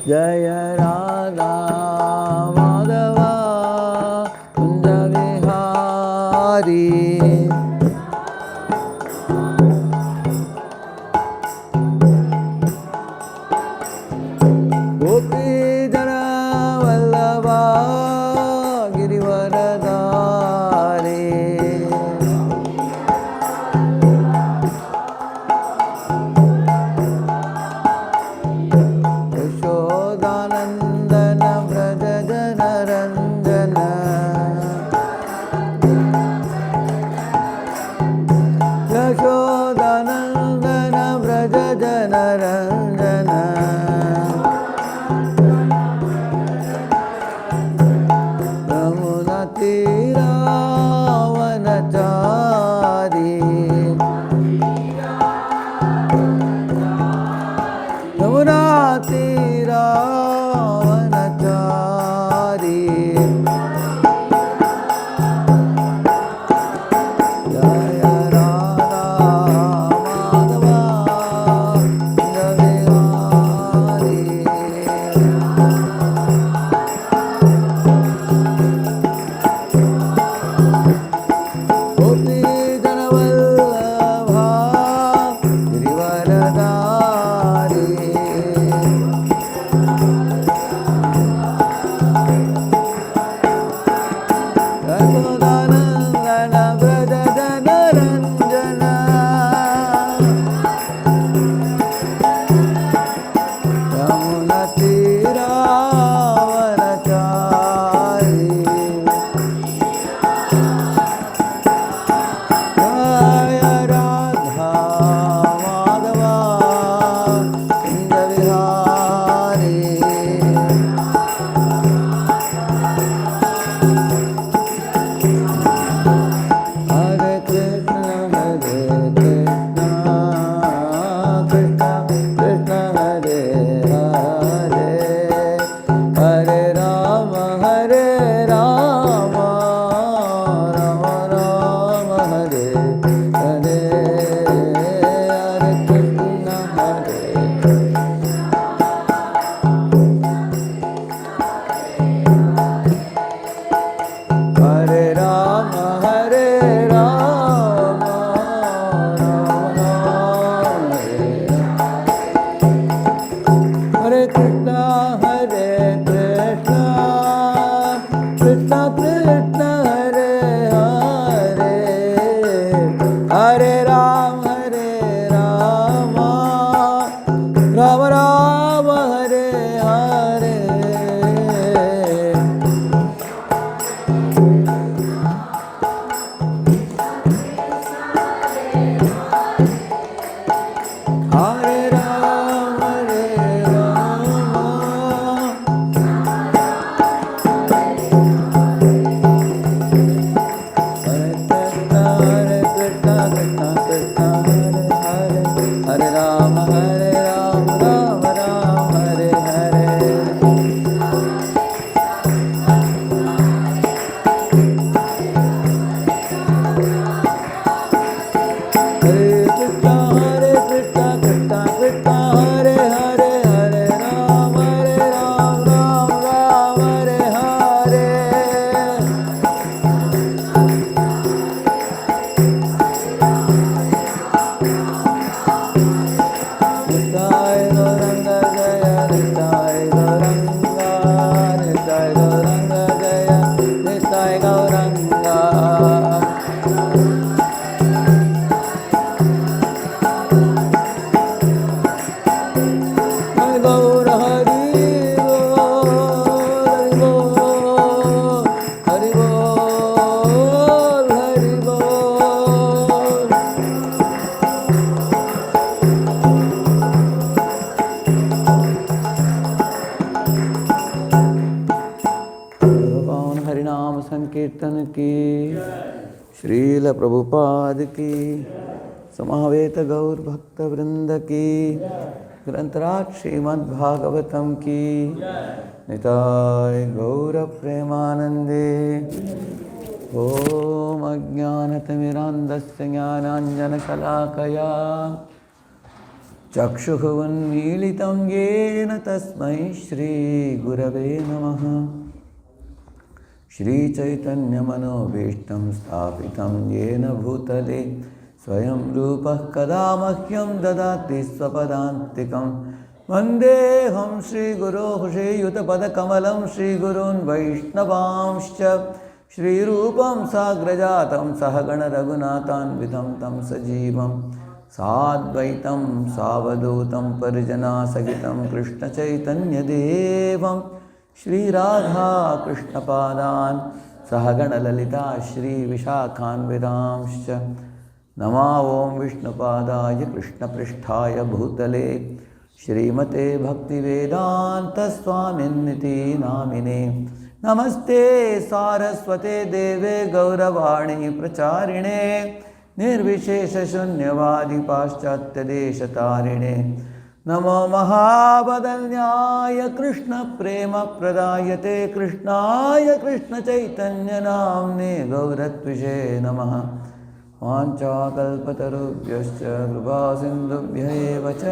जय राधा माधवा कुंज विहारी। गोपी जन वल्लभा गिरिवरधारी। यशोदानंदन व्रज जन रंजन। यशोदानंदन व्रज जन रंजन। यमुना तीरावनचारी। यमुना तीरावनचारी। जय राधा माधवा कुंज विहारी। गोपी जन वल्लभा गिरिवरधारी। यशोदानंदन व्रज जन रंजन। यमुना तीरावनचारी। जय राधा माधवा कुंज विहारी। हरे कृष्ण कृष्ण कृष्ण हरे हरे, हरे राम राम राम हरे हरे। हरे कृष्ण हरे राम राम राम हरे हरे। हरे कृष्ण कृष्ण कृष्ण हरे हरे, हरे राम राम राम हरे हरे। हरे राम हरे कृष्ण कृष्ण कृष्ण हरे हरे, हरे राम राम राम हरे हरे। हरे कृष्ण कृष्ण कृष्ण हरे हरे, हरे राम राम हरे हरे। निताय गौरंग जय, निताय गौरंग, निताय गौरंग जय, निताय गौरंग। हरि गौर हरि बोल, हरि बोल, हरि बोल। पावन हरिनाम संकीर्तन की, श्रील प्रभुपाद की, समावेत गौर भक्त वृंद की, ग्रंथराज श्रीमद्भागवतम की, निताय गौर प्रेमानंदे। ओम अज्ञानतिमिरान्धस्य ज्ञानाञ्जनशलाकया चक्षुः उन्मीलितं येन तस्मै श्रीगुरवे नमः। श्रीचैतन्यमनोभीष्टं स्थापितं येन भूतले स्वयं रूपः कदा मह्यं ददाति स्वपदान्तिकं। वन्देऽहं श्रीगुरोः श्रीयुतपदकमलं श्रीगुरून् वैष्णवांश्च श्रीरूपं साग्रजातं सहगणरघुनाथान्वितं तं सजीवं साद्वैतं सावधूतं परिजनासहितं कृष्णचैतन्यदेवं श्रीराधाकृष्णपादान् सहगणललिता श्रीविशाखान्वितांश्च नमो ॐ विष्णुपादाय कृष्णपृष्ठाय भूतले श्रीमते भक्तिवेदान्तस्वामिन्निति नामिने। नमस्ते सारस्वते देवे गौरवाणी प्रचारिणे निर्विशेषशून्यवादी पाश्चात्यदेशतारिणे। नमो महावदन्याय कृष्णप्रेमप्रदायते कृष्णाय कृष्णचैतन्यनाम्ने गौरत्विषे नमः। वाञ्छाकल्पतरुभ्यश्च कृपासिन्धुभ्य एव च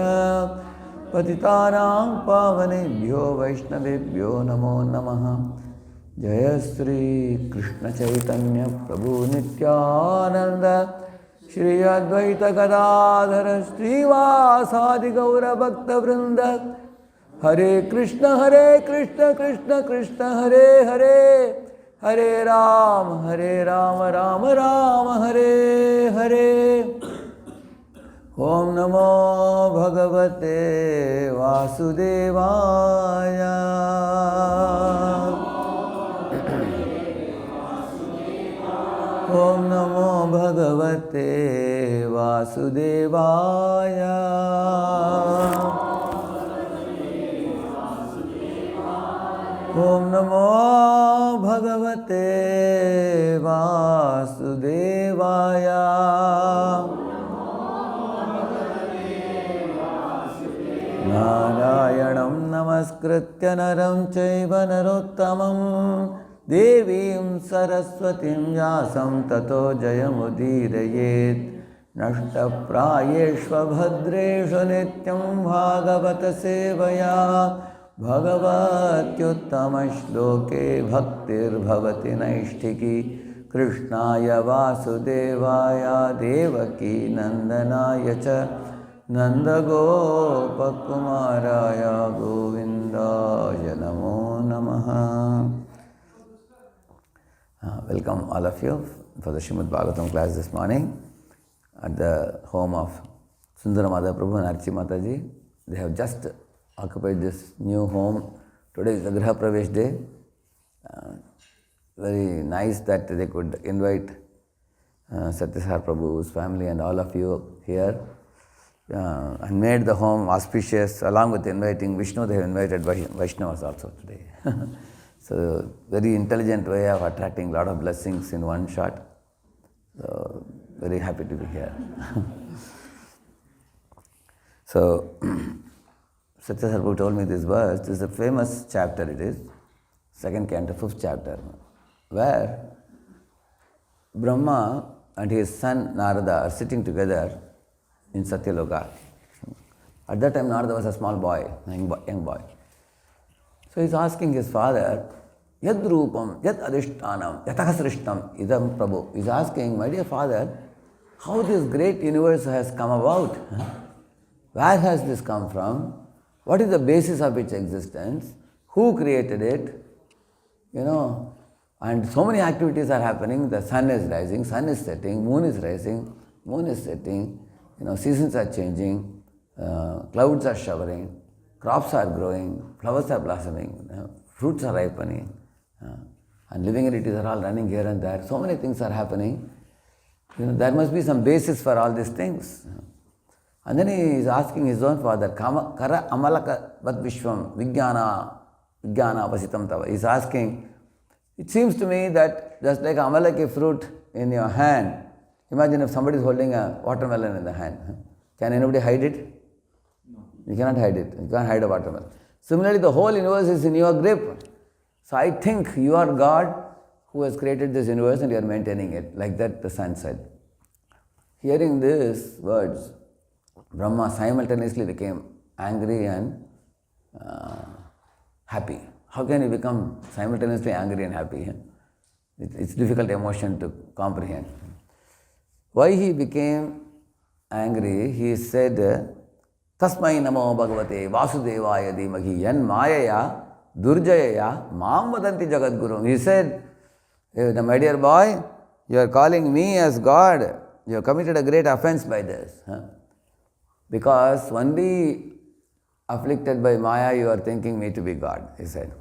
पतितानां पावनेभ्यो वैष्णवेभ्यो नमो नमः। जय श्री कृष्ण चैतन्य प्रभु नित्यानंद श्री अद्वैत गदाधर श्रीवासादि गौर भक्तवृंद। हरे कृष्ण कृष्ण कृष्ण हरे हरे, हरे राम राम राम हरे हरे। ओम नमो भगवते वासुदेवाय। ओम नमो भगवते वासुदेवाय। ओम नमो भगवते वासुदेवाय। नारायणं नमस्कृत्य नरं चैव नरोत्तमं देवीं सरस्वतीं व्यासं ततो जयमुदीरयेत्। नष्टप्रायेष्वभद्रेषु नित्यं भागवत सेवया भगवत्युत्तमश्लोके भक्तिर्भवति नैष्ठिकी। कृष्णाय वासुदेवाय देवकी नन्दनाय च नन्दगोपकुमाराय गोविन्दाय नमो नमः। Welcome all of you for the Srimad Bhagavatam class this morning at the home of Sundara Madhava Prabhu and Archi Mataji. They have just occupied this new home. Today is the Griha Pravesh day. Very nice that they could invite Satyasar Prabhu's family and all of you here and made the home auspicious. Along with inviting Vishnu, they have invited Vaishnavas also today. So, very intelligent way of attracting a lot of blessings in one shot. So, very happy to be here. So, Satyasar Prabhu told me this verse. This is a famous chapter, it is. Second canto, 5th chapter, where Brahma and his son Narada are sitting together in Satyaloka. At that time, Narada was a small boy, young boy. So he's asking his father, Yad Rupam, Yad Adhishtanam, Yathasrishtam, Idam Prabhu. He's asking, my dear father, how this great universe has come about? Where has this come from? What is the basis of its existence? Who created it? And so many activities are happening. The sun is rising, sun is setting, moon is rising, moon is setting. Seasons are changing, clouds are showering, crops are growing, flowers are blossoming, fruits are ripening, and living entities are all running here and there. So many things are happening. There must be some basis for all these things. And then he is asking his own father, Kara Amalaka Vat Vishwam Vijnana Vasitam Tava. He is asking, it seems to me that just like Amalaki fruit in your hand, imagine if somebody is holding a watermelon in the hand. Can anybody hide it? No. You cannot hide it. You can't hide a watermelon. Similarly, the whole universe is in your grip. So I think you are God who has created this universe and you are maintaining it. Like that the son said. Hearing these words, Brahma simultaneously became angry and happy. How can he become simultaneously angry and happy? It's difficult emotion to comprehend. Why he became angry? He said, Tasmai namo bhagavate vasudevaya dhimahi yan mayaya durjayaya mam vadanti jagadguru. He said, my dear boy, you are calling me as God. You have committed a great offense by this. Because only afflicted by Maya you are thinking me to be God, he said.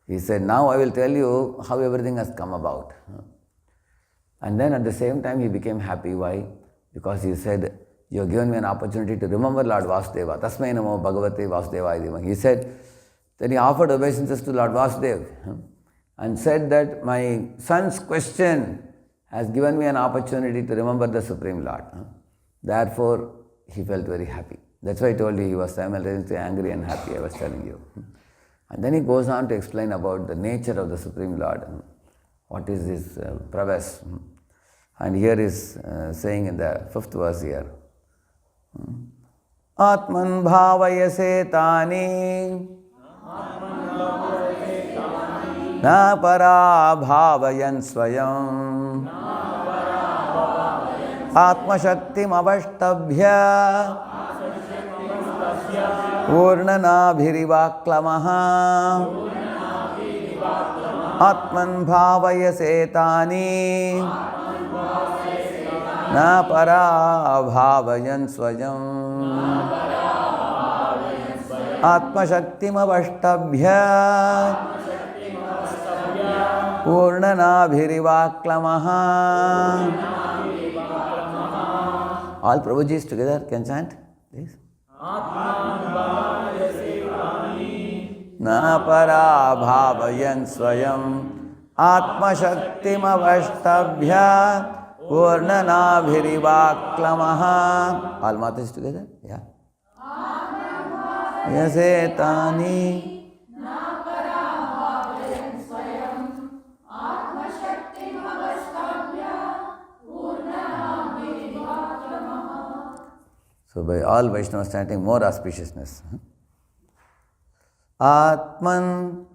He said, now I will tell you how everything has come about. And then at the same time he became happy. Why? Because he said, you have given me an opportunity to remember Lord Vasudeva. Tasmai namo bhagavate vasudevaya dhimahi. He said, then he offered obeisances to Lord Vasudeva and said that my son's question has given me an opportunity to remember the Supreme Lord. Therefore, he felt very happy. That's why I told you he was simultaneously angry and happy, I was telling you. And then he goes on to explain about the nature of the Supreme Lord. What is his prowess? And here is saying in the 5th verse here. Atman bhavayase tani na para bhavayan swayam atma shaktim avashtabhya Purnanabhirivakklamaha Atman bhavayase tani na para bhavayan swayam Atma shaktim avashtabhya Purnanabhirivakklamaha. All Prabhujis together can chant this. Na para bhavayan swayam Atma shaktim avashtabhya Purnanabhirivakklamaha. All Matas together? Yeah. Yasetani So by all Vaishnavas chanting, more auspiciousness. Atman,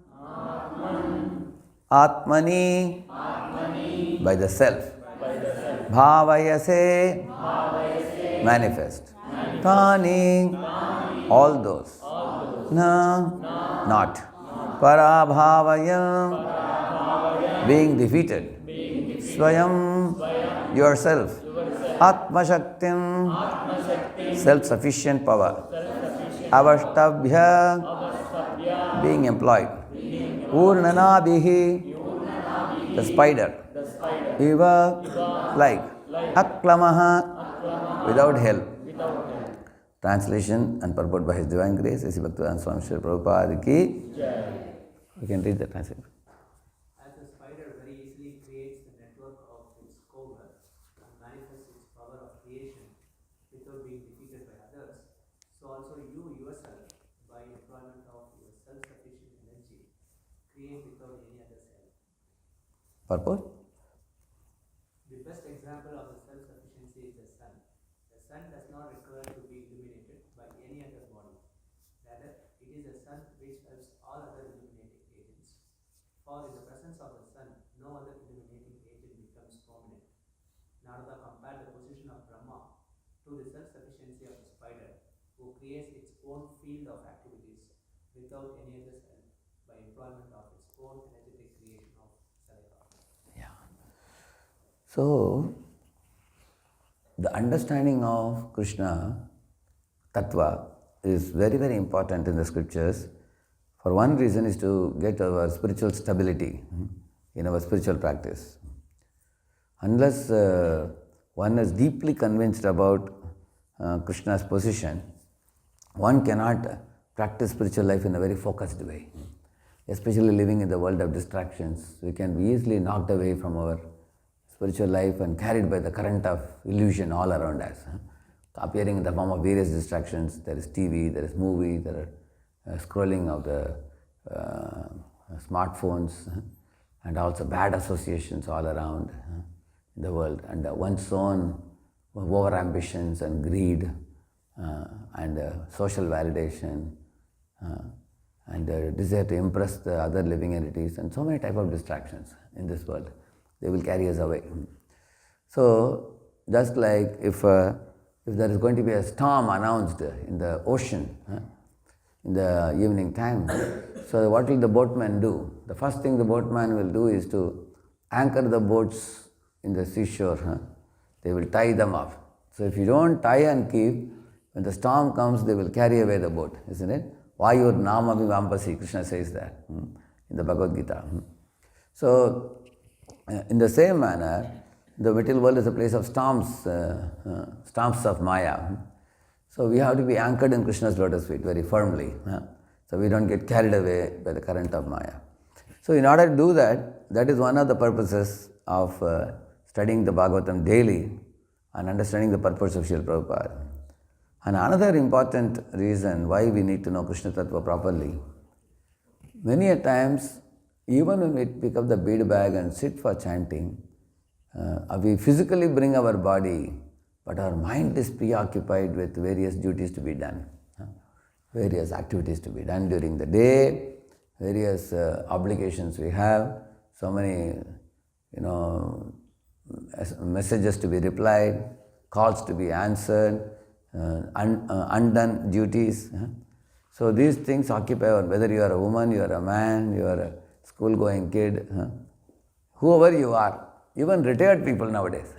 Atmani, by the self. Bhavayase, manifest. Tani, all those. Na, not. Parabhavayam, being defeated. Swayam, yourself. Atma Shaktim, self-sufficient power. Avashtabhya, being employed. Purnanabhihi, the spider. Eva, like. Akklamaha, without help. Translation and purport by His Divine Grace, A.C. Bhaktivedanta Swami Srila Prabhupada ki. You can read the translation. As the spider very easily creates the network of its covert and manifests its power of creation without being defeated by others, so also you yourself, by employment of your self-sufficient energy, create without any other help. Purport? The best example of the self-sufficiency is the sun. The sun does not require to be illuminated by any other body. Rather, it is the sun which helps all other illuminating agents. For in the presence of the sun, no other illuminating agent becomes prominent. Narada compared the position of Brahma to the self-sufficiency of the spider, who creates its own field of activities without any other's help by employment of its own energetic creation of Salika. Yeah. So, the understanding of Krishna Tattva is very, very important in the scriptures. For one reason is to get our spiritual stability in our spiritual practice. Unless one is deeply convinced about Krishna's position, one cannot practice spiritual life in a very focused way. Especially living in the world of distractions, we can be easily knocked away from our spiritual life and carried by the current of illusion all around us, appearing in the form of various distractions. There is TV, there is movie, there are scrolling of the smartphones, and also bad associations all around in the world, and one's own over ambitions and greed and social validation, and desire to impress the other living entities, and so many type of distractions in this world. They will carry us away. So, just like if there is going to be a storm announced in the ocean in the evening time, so what will the boatman do? The first thing the boatman will do is to anchor the boats in the seashore. They will tie them up. So if you don't tie and keep, when the storm comes, they will carry away the boat, isn't it? Vayur nama vivampasi, Krishna says that in the Bhagavad Gita. So, in the same manner, the material world is a place of storms, storms of Maya. So we have to be anchored in Krishna's lotus feet very firmly, so we don't get carried away by the current of Maya. So in order to do that, that is one of the purposes of studying the Bhagavatam daily and understanding the purpose of Srila Prabhupada. And another important reason why we need to know Krishna Tattva properly, many a times, even when we pick up the bead bag and sit for chanting, we physically bring our body, but our mind is preoccupied with various duties to be done, various activities to be done during the day, various obligations we have, so many, messages to be replied, calls to be answered, undone duties. So these things occupy, whether you are a woman, you are a man, you are a school-going kid, whoever you are, even retired people nowadays,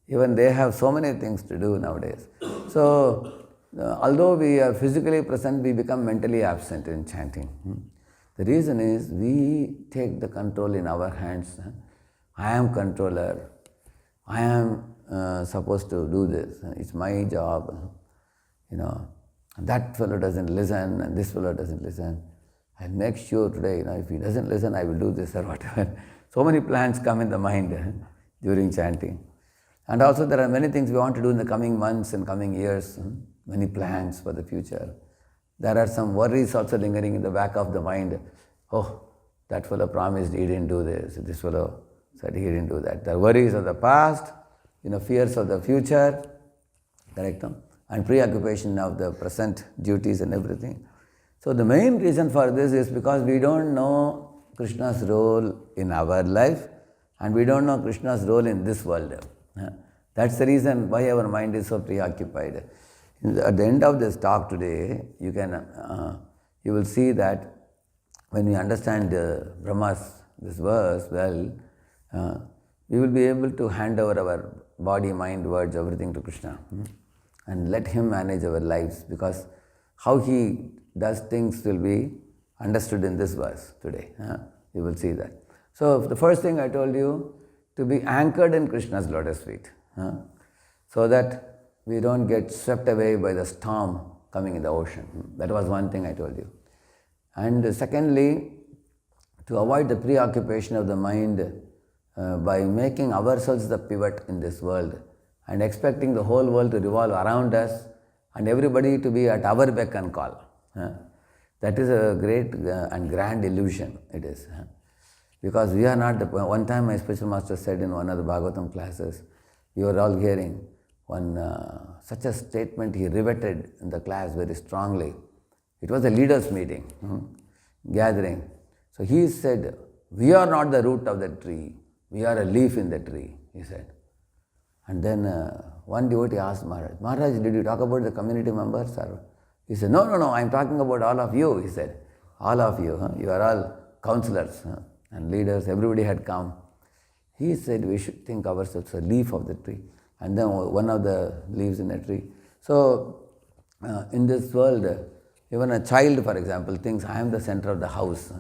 even they have so many things to do nowadays. So, although we are physically present, we become mentally absent in chanting. The reason is we take the control in our hands. I am controller. I am supposed to do this. It's my job. That fellow doesn't listen and this fellow doesn't listen. I'll make sure today, if he doesn't listen, I will do this or whatever. So many plans come in the mind during chanting. And also there are many things we want to do in the coming months and coming years, many plans for the future. There are some worries also lingering in the back of the mind. Oh, that fellow promised he didn't do this. This fellow said he didn't do that. The worries of the past, fears of the future, correct? And preoccupation of the present duties and everything. So the main reason for this is because we don't know Krishna's role in our life and we don't know Krishna's role in this world. That's the reason why our mind is so preoccupied. At the end of this talk today, you will see that when we understand this verse well, we will be able to hand over our body, mind, words, everything to Krishna and let Him manage our lives, because how He does things will be understood in this verse today. You will see that. So the first thing I told you, to be anchored in Krishna's lotus feet, so that we don't get swept away by the storm coming in the ocean. That was one thing I told you. And secondly, to avoid the preoccupation of the mind by making ourselves the pivot in this world and expecting the whole world to revolve around us and everybody to be at our beck and call. That is a great and grand illusion, it is. Because we are not one time my spiritual master said in one of the Bhagavatam classes, you are all hearing such a statement he riveted in the class very strongly. It was a leaders' meeting, gathering. So he said, we are not the root of the tree, we are a leaf in the tree, he said. And then one devotee asked Maharaj, did you talk about the community members? Or? He said, no, I am talking about all of you, he said. All of you, you are all counselors and leaders, everybody had come. He said we should think ourselves a leaf of the tree, and then one of the leaves in a tree. So in this world, even a child, for example, thinks I am the center of the house.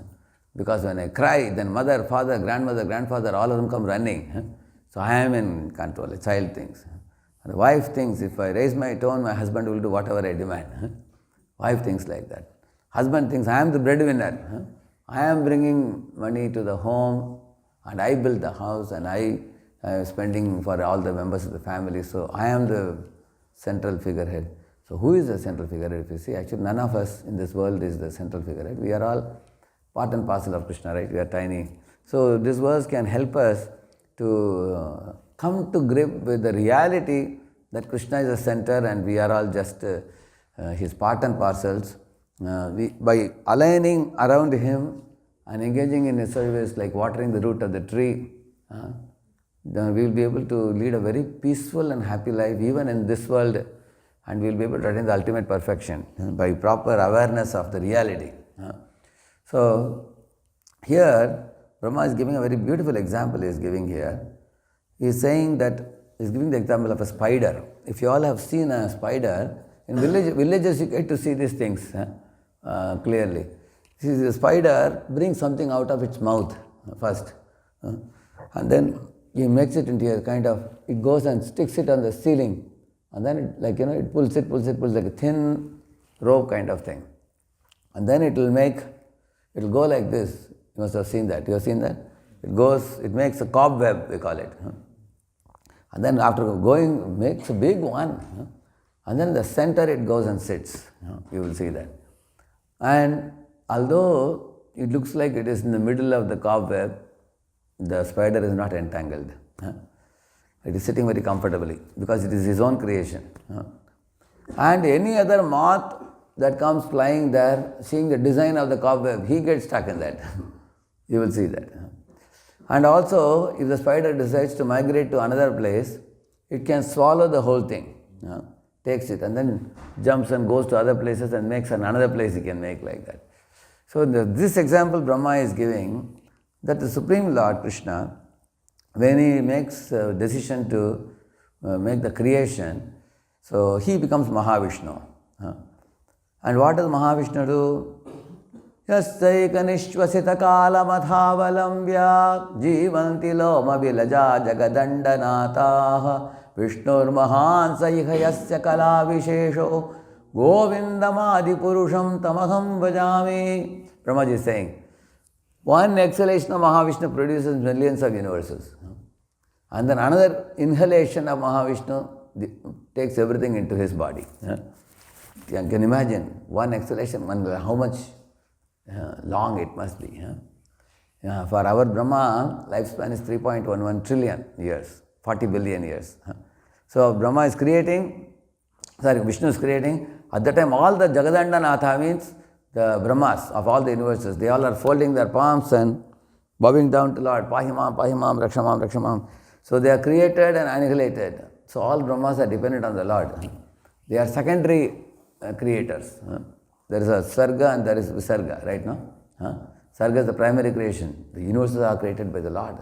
Because when I cry, then mother, father, grandmother, grandfather, all of them come running. So I am in control, a child thinks. And the wife thinks, if I raise my tone, my husband will do whatever I demand. Wife thinks like that. Husband thinks, I am the breadwinner. I am bringing money to the home, and I built the house, and I am spending for all the members of the family. So I am the central figurehead. So who is the central figurehead? If you see, actually none of us in this world is the central figurehead. We are all part and parcel of Krishna, right? We are tiny. So this verse can help us to come to grip with the reality that Krishna is the center and we are all just his part and parcels. By aligning around him and engaging in his service like watering the root of the tree, then we will be able to lead a very peaceful and happy life even in this world, and we will be able to attain the ultimate perfection by proper awareness of the reality. So here Brahma is giving a very beautiful example. He is giving here. He is saying that he is giving the example of a spider. If you all have seen a spider, in villages you get to see these things clearly. See, the spider brings something out of its mouth first, and then he makes it into a kind of, it goes and sticks it on the ceiling, and then it, like, it pulls like a thin rope kind of thing. And then it will go like this. You must have seen that. You have seen that? It makes a cobweb, we call it. And then after going, makes a big one. And then in the center it goes and sits. You will see that. And although it looks like it is in the middle of the cobweb, the spider is not entangled. It is sitting very comfortably because it is his own creation. And any other moth that comes flying there, seeing the design of the cobweb, he gets stuck in that. You will see that. And also, if the spider decides to migrate to another place, it can swallow the whole thing, takes it and then jumps and goes to other places and makes another place he can make like that. So this example Brahma is giving, that the Supreme Lord Krishna, when he makes a decision to make the creation, so he becomes Mahavishnu. And what does Mahavishnu do? Yastaika kalamadhavalambya jivanti loma vilaja jagadandanataha Vishnur mahan saihayasya kala vishesho govindamadi purusham tamaham vajami. Brahmaji is saying, one exhalation of Mahavishnu produces millions of universes. And then another inhalation of Mahavishnu takes everything into his body. You can imagine one exhalation, how much long it must be. For our Brahma, lifespan is 3.11 trillion years, 40 billion years. So Brahma is creating, Vishnu is creating. At that time, all the Jagadandanatha means the Brahmas of all the universes, they all are folding their palms and bowing down to Lord, Pahimam, Pahimam, Rakshamam, Rakshamam. So they are created and annihilated. So all Brahmas are dependent on the Lord. They are secondary creators. There is a Sarga and there is Visarga, right now? Sarga is the primary creation. The universes are created by the Lord.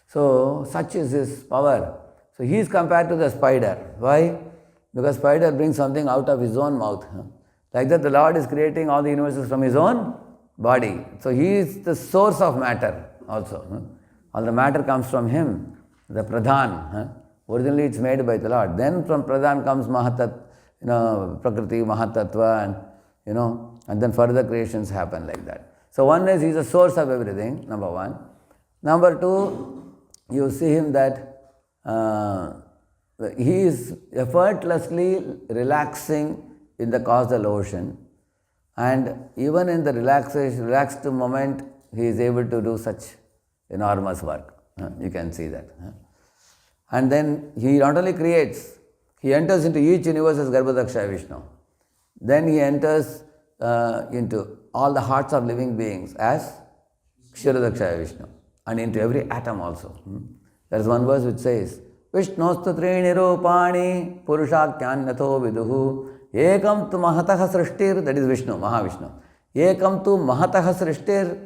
So such is his power. So he is compared to the spider. Why? Because spider brings something out of his own mouth. Like that the Lord is creating all the universes from his own body. So he is the source of matter also. All the matter comes from him, the Pradhan. Originally it's made by the Lord. Then from Pradhan comes Mahatat, Prakriti, Mahatattva, and then further creations happen like that. So one is he's the source of everything, number one. Number two, you see him that he is effortlessly relaxing in the causal ocean, and even in the relaxed moment, he is able to do such enormous work. You can see that. And then he not only creates, he enters into each universe as Garbhodaksha Vishnu. Then he enters into all the hearts of living beings as Kshirodaksha Vishnu, and into every atom also. There is one verse which says, Vishnostu trini rupani purushakyannatho viduhu ekam tu mahataha srishtir, that is Vishnu, Mahavishnu. Ekam tu mahataha srishtir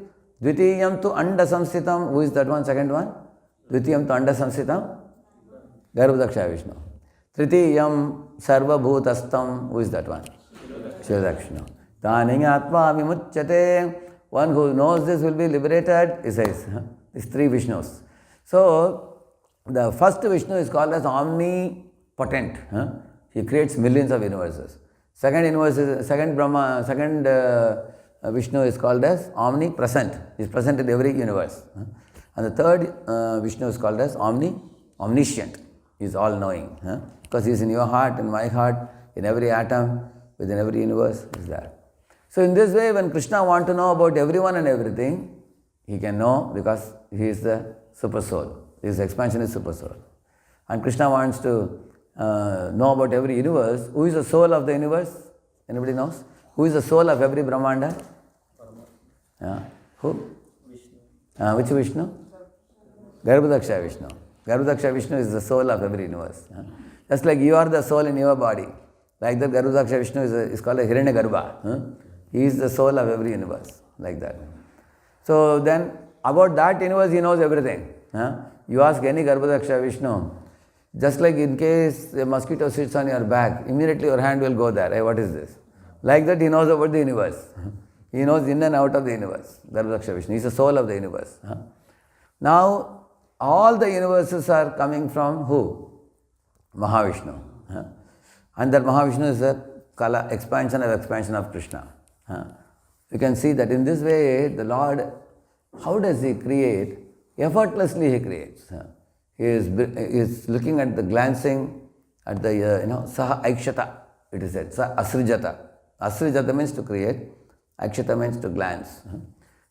dvitiyam tu anda samsitam. Who is that one, second one? Dvitiyam tu anda samsitam? Garbhodaksha Vishnu. Tritiyam sarva bhutastam. Who is that one? Kshirodakshina. Taninyatma vimuchyate. One who knows this will be liberated, he says. These three Vishnus. So, the first Vishnu is called as omnipotent. He creates millions of universes. Second Vishnu is called as omnipresent. He is present in every universe. And the third Vishnu is called as omniscient. He is all-knowing. Because he is in your heart, in my heart, in every atom, within every universe, he is there. So in this way, when Krishna wants to know about everyone and everything, he can know because he is the super soul. His expansion is super soul. And Krishna wants to know about every universe. Who is the soul of the universe? Anybody knows? Who is the soul of every Brahmanda? Who? Vishnu. Which Vishnu? Garbhodaksha Vishnu. Garbhodaksha Vishnu is the soul of every universe. Just like you are the soul in your body. Like that, Garbhodaksha Vishnu is called a Hiranyagarbha. He is the soul of every universe. Like that. So then, about that universe, he knows everything. You ask any Garbhodaksha Vishnu, just like in case a mosquito sits on your back, immediately your hand will go there. Hey, what is this? Like that, he knows about the universe. He knows in and out of the universe. Garbhodaksha Vishnu. He is the soul of the universe. Now, all the universes are coming from who? Mahavishnu. And that Mahavishnu is a expansion of Krishna. You can see that in this way, the Lord, how does He create? Effortlessly He creates. He is looking at the glancing at the, Saha Aikshata, it is said, Saha Asrijata. Asrijata means to create, Aikshata means to glance.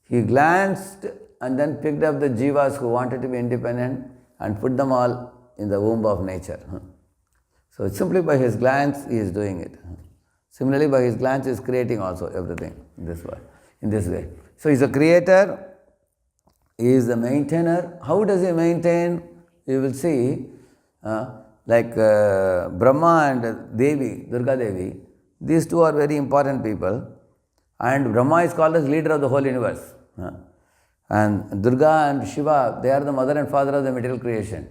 He glanced and then picked up the jivas who wanted to be independent and put them all in the womb of nature. So simply by His glance, He is doing it. Similarly, by His glance, He is creating also everything in this way. So He is a creator, He is the maintainer. How does He maintain? You will see, like Brahma and Devi, Durga Devi, these two are very important people. And Brahma is called as leader of the whole universe. And Durga and Shiva, they are the mother and father of the material creation.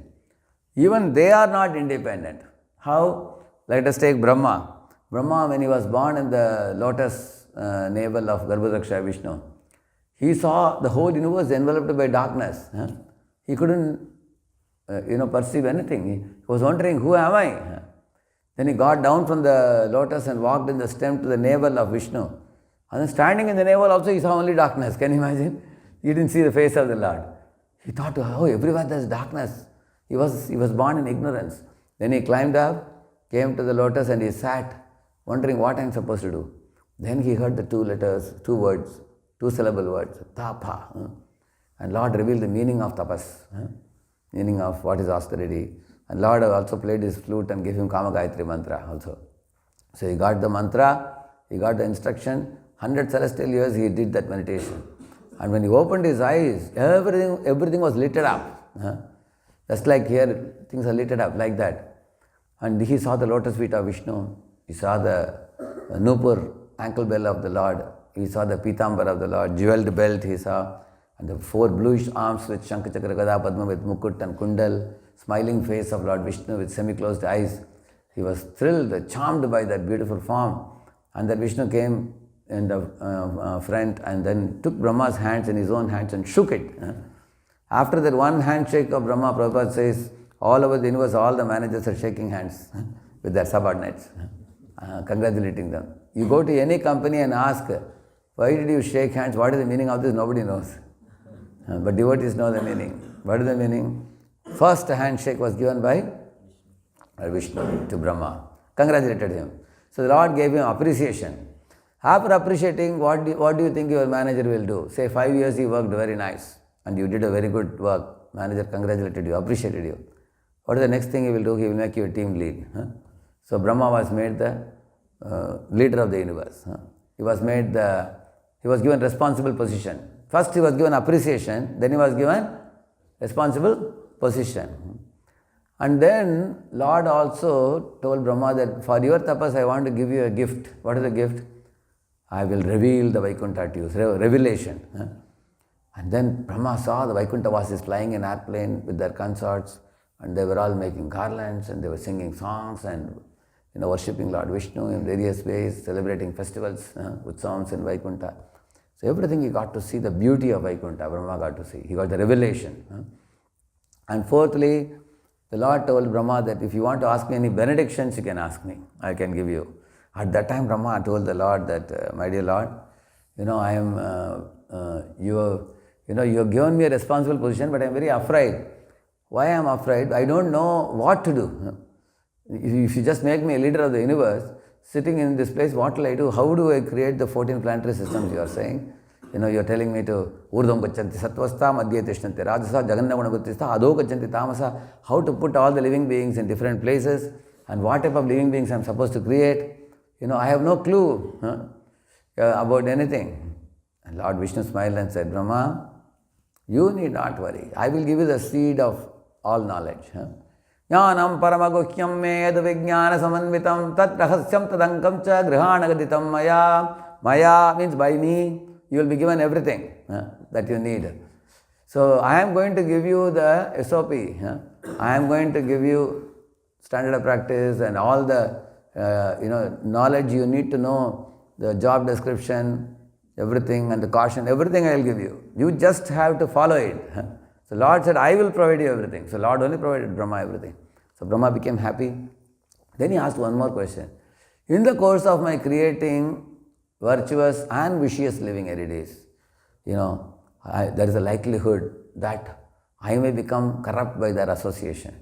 Even they are not independent. How? Let us take Brahma. Brahma, when he was born in the lotus navel of Garbhodaksha Vishnu, he saw the whole universe enveloped by darkness. He couldn't, perceive anything. He was wondering, who am I? Then he got down from the lotus and walked in the stem to the navel of Vishnu. And then standing in the navel also, he saw only darkness. Can you imagine? He didn't see the face of the Lord. He thought, oh, everywhere there is darkness. He was born in ignorance. Then he climbed up, came to the lotus and he sat, wondering what I am supposed to do. Then he heard the two words, two-syllable words, tapa. And Lord revealed the meaning of tapas, meaning of what is austerity. And Lord also played his flute and gave him Kama Gayatri mantra also. So he got the mantra, he got the instruction, 100 celestial years he did that meditation. And when he opened his eyes, everything was lit up. Just like here, things are lit up like that. And he saw the lotus feet of Vishnu. He saw the Nupur ankle bell of the Lord. He saw the Pitambar of the Lord, jeweled belt he saw. And the 4 bluish arms with Shankha Chakra Gada Padma with Mukut and Kundal. Smiling face of Lord Vishnu with semi-closed eyes. He was thrilled, charmed by that beautiful form. And that Vishnu came in the front and then took Brahma's hands in his own hands and shook it. After that one handshake of Brahma, Prabhupada says, all over the universe, all the managers are shaking hands with their subordinates, congratulating them. You go to any company and ask, why did you shake hands? What is the meaning of this? Nobody knows. But devotees know the meaning. What is the meaning? First handshake was given by Vishnu to Brahma. Congratulated him. So the Lord gave him appreciation. After appreciating, what do you think your manager will do? Say 5 years he worked very nice and you did a very good work. Manager congratulated you, appreciated you. What is the next thing he will do? He will make you a team lead. So Brahma was made the leader of the universe. He was given responsible position. First he was given appreciation, then he was given responsible position. And then Lord also told Brahma that for your tapas I want to give you a gift. What is the gift? I will reveal the Vaikuntha to you. Revelation. And then Brahma saw the Vaikuntha Vasis flying in airplane with their consorts, and they were all making garlands and they were singing songs and worshipping Lord Vishnu in various ways, celebrating festivals with songs in Vaikuntha. So everything he got to see the beauty of Vaikuntha, Brahma got to see. He got the revelation. And fourthly, the Lord told Brahma that if you want to ask me any benedictions, you can ask me. I can give you. At that time, Brahma told the Lord that, my dear Lord, I am, you have given me a responsible position, but I am very afraid. Why I am afraid? I don't know what to do. If you just make me a leader of the universe, sitting in this place, what will I do? How do I create the 14 planetary systems you are saying? You are telling me to Urdham Gachanti Satvastha Madhya Tishtanti Rajasa Jagannaguna Guttistha Adho Gachanti Tamasa, how to put all the living beings in different places. and what type of living beings I'm supposed to create. I have no clue about anything. And Lord Vishnu smiled and said, Brahma, you need not worry. I will give you the seed of all knowledge. Jnanam paramaguhyam med vijnana samanvitam tat rahasyam tadankam cha grihanagaditam maya. Maya means by me. You will be given everything that you need. So I am going to give you the SOP. I am going to give you standard of practice and all the knowledge you need to know, the job description, everything, and the caution, everything I will give you. You just have to follow it. So Lord said, I will provide you everything. So Lord only provided Brahma everything. So Brahma became happy. Then he asked one more question. In the course of my creating virtuous and vicious living entities, there is a likelihood that I may become corrupt by their association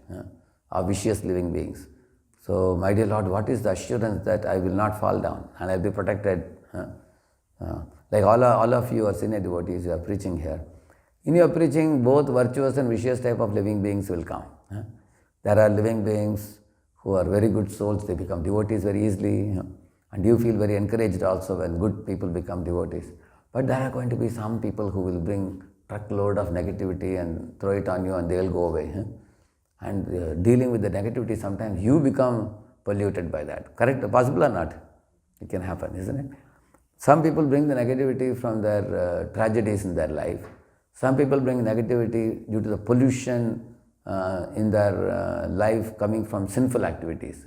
of vicious living beings. So, my dear Lord, what is the assurance that I will not fall down and I will be protected? Like all of you are senior devotees, you are preaching here. In your preaching, both virtuous and vicious type of living beings will come. There are living beings who are very good souls, they become devotees very easily. And you feel very encouraged also when good people become devotees. But there are going to be some people who will bring truckload of negativity and throw it on you and they will go away. And dealing with the negativity, sometimes you become polluted by that. Correct? Possible or not? It can happen, isn't it? Some people bring the negativity from their tragedies in their life. Some people bring negativity due to the pollution in their life coming from sinful activities.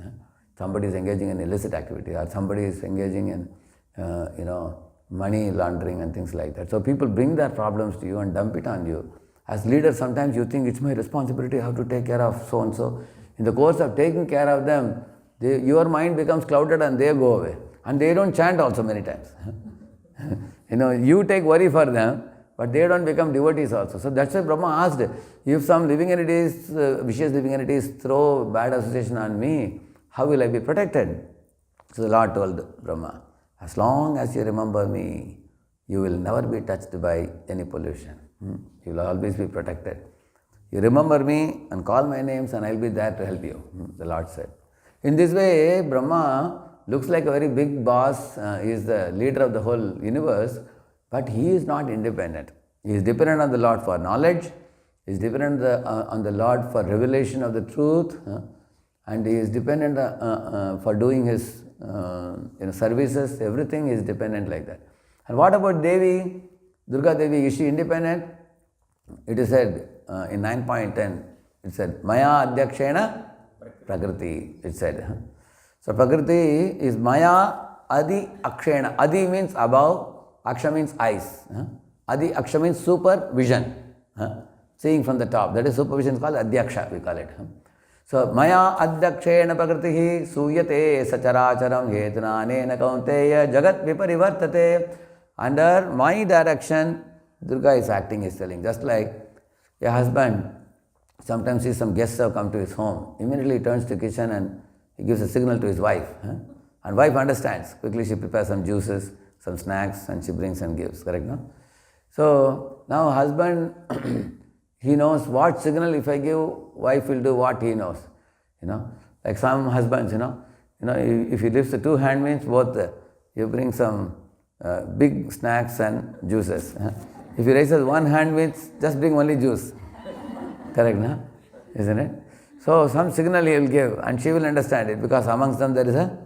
Somebody is engaging in illicit activity or somebody is engaging in money laundering and things like that. So people bring their problems to you and dump it on you. As leaders, sometimes you think it's my responsibility, I have to take care of so-and-so. In the course of taking care of them, your mind becomes clouded and they go away. And they don't chant also many times. You take worry for them, but they don't become devotees also. So that's why Brahma asked, if some living entities, vicious living entities throw bad association on me, how will I be protected? So the Lord told Brahma, as long as you remember me, you will never be touched by any pollution. You will always be protected. You remember me and call my names and I will be there to help you, the Lord said. In this way, Brahma looks like a very big boss. He is the leader of the whole universe, but he is not independent. He is dependent on the Lord for knowledge. He is dependent on the Lord for revelation of the truth. And he is dependent for doing his services. Everything is dependent like that. And what about Devi? Durga Devi, is she independent? It is said in 9.10, it said, Maya Adhyakshena Prakriti, it said. So Prakriti is Maya Adi Akshena. Adi means above, Aksha means eyes. Adi Aksha means supervision. Seeing from the top. That is supervision is called Adhyaksha, we call it. So Maya Adhyakshena Prakriti Suyate Sacharacharam Hetuna Anena Kaunteya Jagat Viparivartate. Under my direction, Durga is acting, is telling. Just like a husband sometimes sees some guests have come to his home. Immediately he turns to the kitchen and he gives a signal to his wife. And wife understands. Quickly she prepares some juices, some snacks, and she brings and gives. Correct, no? So now husband, he knows what signal if I give, wife will do what he knows. Like some husbands, if he lifts the two hand means both, you bring some big snacks and juices. If he raises one hand means just bring only juice. Correct, no? Isn't it? So some signal he will give and she will understand it because amongst them there is a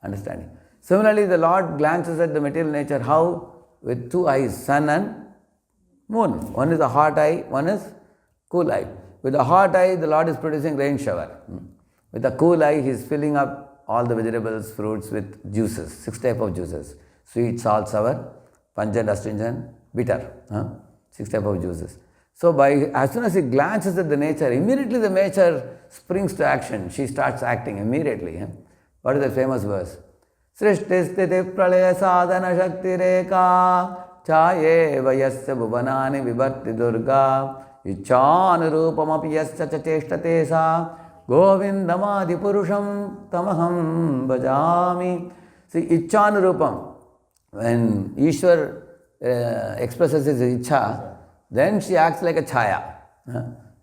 understanding. Similarly, the Lord glances at the material nature, how? With two eyes, sun and moon. One is a hot eye, one is cool eye. With the hot eye, the Lord is producing rain shower. With the cool eye, he is filling up all the vegetables, fruits with juices, 6 types of juices. Sweet, salt, sour, pungent, astringent, bitter. 6 types of juices. So as soon as he glances at the nature, immediately the nature springs to action. She starts acting immediately. What is the famous verse? Srishti sthiti pralaya sadhana shakti reka chaye vayasya bhuvanani vibharti durga ichchanurupamapi yasya cha cheshtate sa govindamadi purusham tamaham bhajami. See, ichchanurupam. When Ishwar expresses his ichcha, then she acts like a chaya,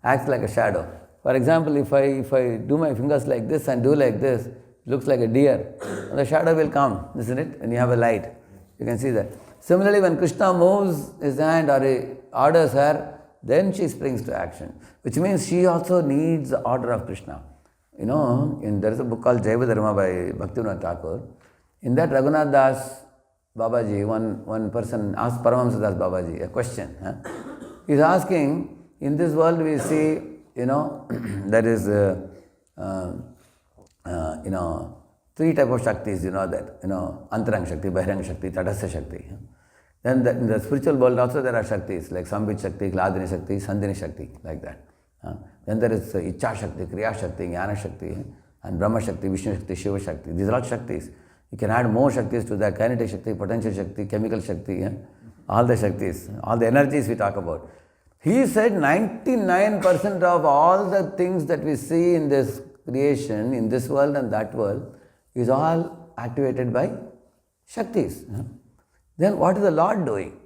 acts like a shadow. For example, if I do my fingers like this and do like this, it looks like a deer. And the shadow will come, isn't it? And you have a light. You can see that. Similarly, when Krishna moves his hand or he orders her, then she springs to action. Which means she also needs the order of Krishna. There is a book called Jaiva Dharma by Bhaktivinoda Thakur. In that, Raghunath Das Babaji, one person asked Paramahamsa Das Babaji a question. He's asking, in this world we see, there is, three types of Shaktis, Antarang Shakti, Bahirang Shakti, Tadasya Shakti. Then in the spiritual world also there are Shaktis, like Sambhit Shakti, Hladini Shakti, Sandhini Shakti, like that. Then there is Icha Shakti, Kriya Shakti, Jnana Shakti, and Brahma Shakti, Vishnu Shakti, Shiva Shakti. These are all Shaktis. You can add more Shaktis to that, kinetic Shakti, potential Shakti, chemical Shakti, all the Shaktis, all the energies we talk about. He said 99% of all the things that we see in this creation, in this world and that world, is all activated by Shaktis. Then what is the Lord doing?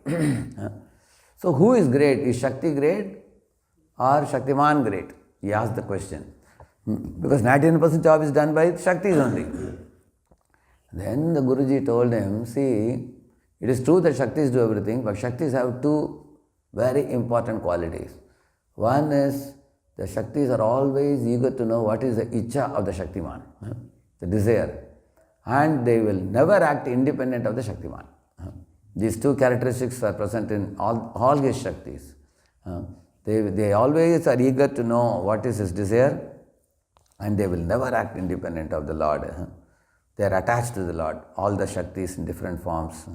So who is great? Is Shakti great or Shaktiman great? He asked the question. Because 99% job is done by Shaktis only. Then the Guruji told him, see, it is true that Shaktis do everything, but Shaktis have two very important qualities. One is the Shaktis are always eager to know what is the Icha of the Shaktiman, the desire. And they will never act independent of the Shaktiman. These two characteristics are present in all his Shaktis. They always are eager to know what is his desire, and they will never act independent of the Lord. They are attached to the Lord, all the Shaktis in different forms.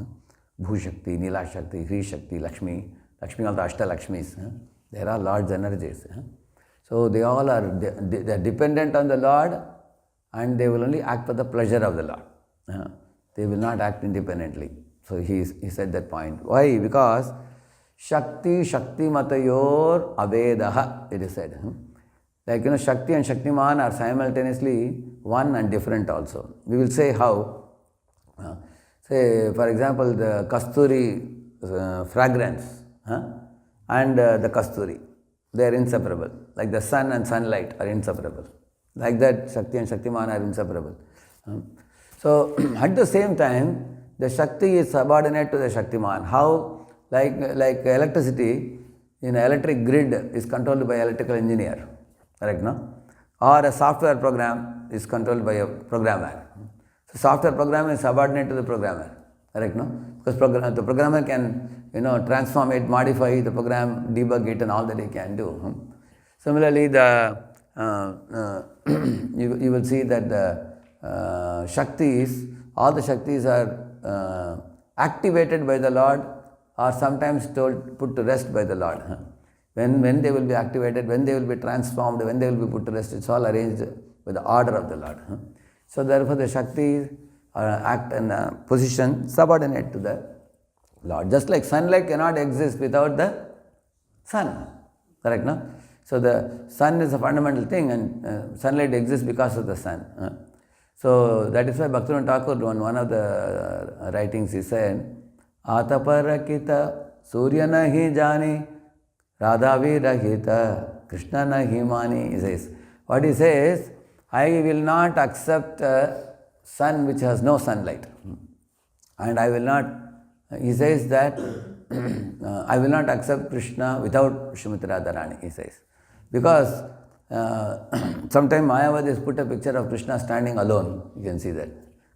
Bhu Shakti, Nila Shakti, Hri Shakti, Lakshmi, all the Ashta Lakshmis. They are all Lord's energies. So they all are dependent on the Lord, and they will only act for the pleasure of the Lord. They will not act independently. So he said that point. Why? Because Shakti Matayor Avedaha, it is said. Like, Shakti and Shaktiman are simultaneously one and different also. We will say how. Say, for example, the Kasturi fragrance and the Kasturi, they are inseparable. Like the sun and sunlight are inseparable. Like that, Shakti and Shaktiman are inseparable. So, at the same time, the Shakti is subordinate to the Shaktiman. How? Like electricity in an electric grid is controlled by an electrical engineer. Correct, no? Or a software program is controlled by a programmer. So, software program is subordinate to the programmer. Correct, no? Because the programmer can, transform it, modify the program, debug it, and all that he can do. Similarly, you will see that the Shaktis, all the Shaktis are activated by the Lord, or sometimes put to rest by the Lord. When they will be activated, when they will be transformed, when they will be put to rest, it's all arranged by the order of the Lord. So therefore the Shaktis act in a position subordinate to the Lord. Just like sunlight cannot exist without the sun. Correct, no? So the sun is a fundamental thing, and sunlight exists because of the sun. So that is why Bhaktivinoda Thakur, on one of the writings, he said, Ataparakita Surya nahi jani Radha virahita Krishna nahi mani. He says, what he says, I will not accept a sun which has no sunlight. And I will not, he says that, I will not accept Krishna without Srimati Radharani, he says. Because sometime Mayavadis put a picture of Krishna standing alone. You can see that.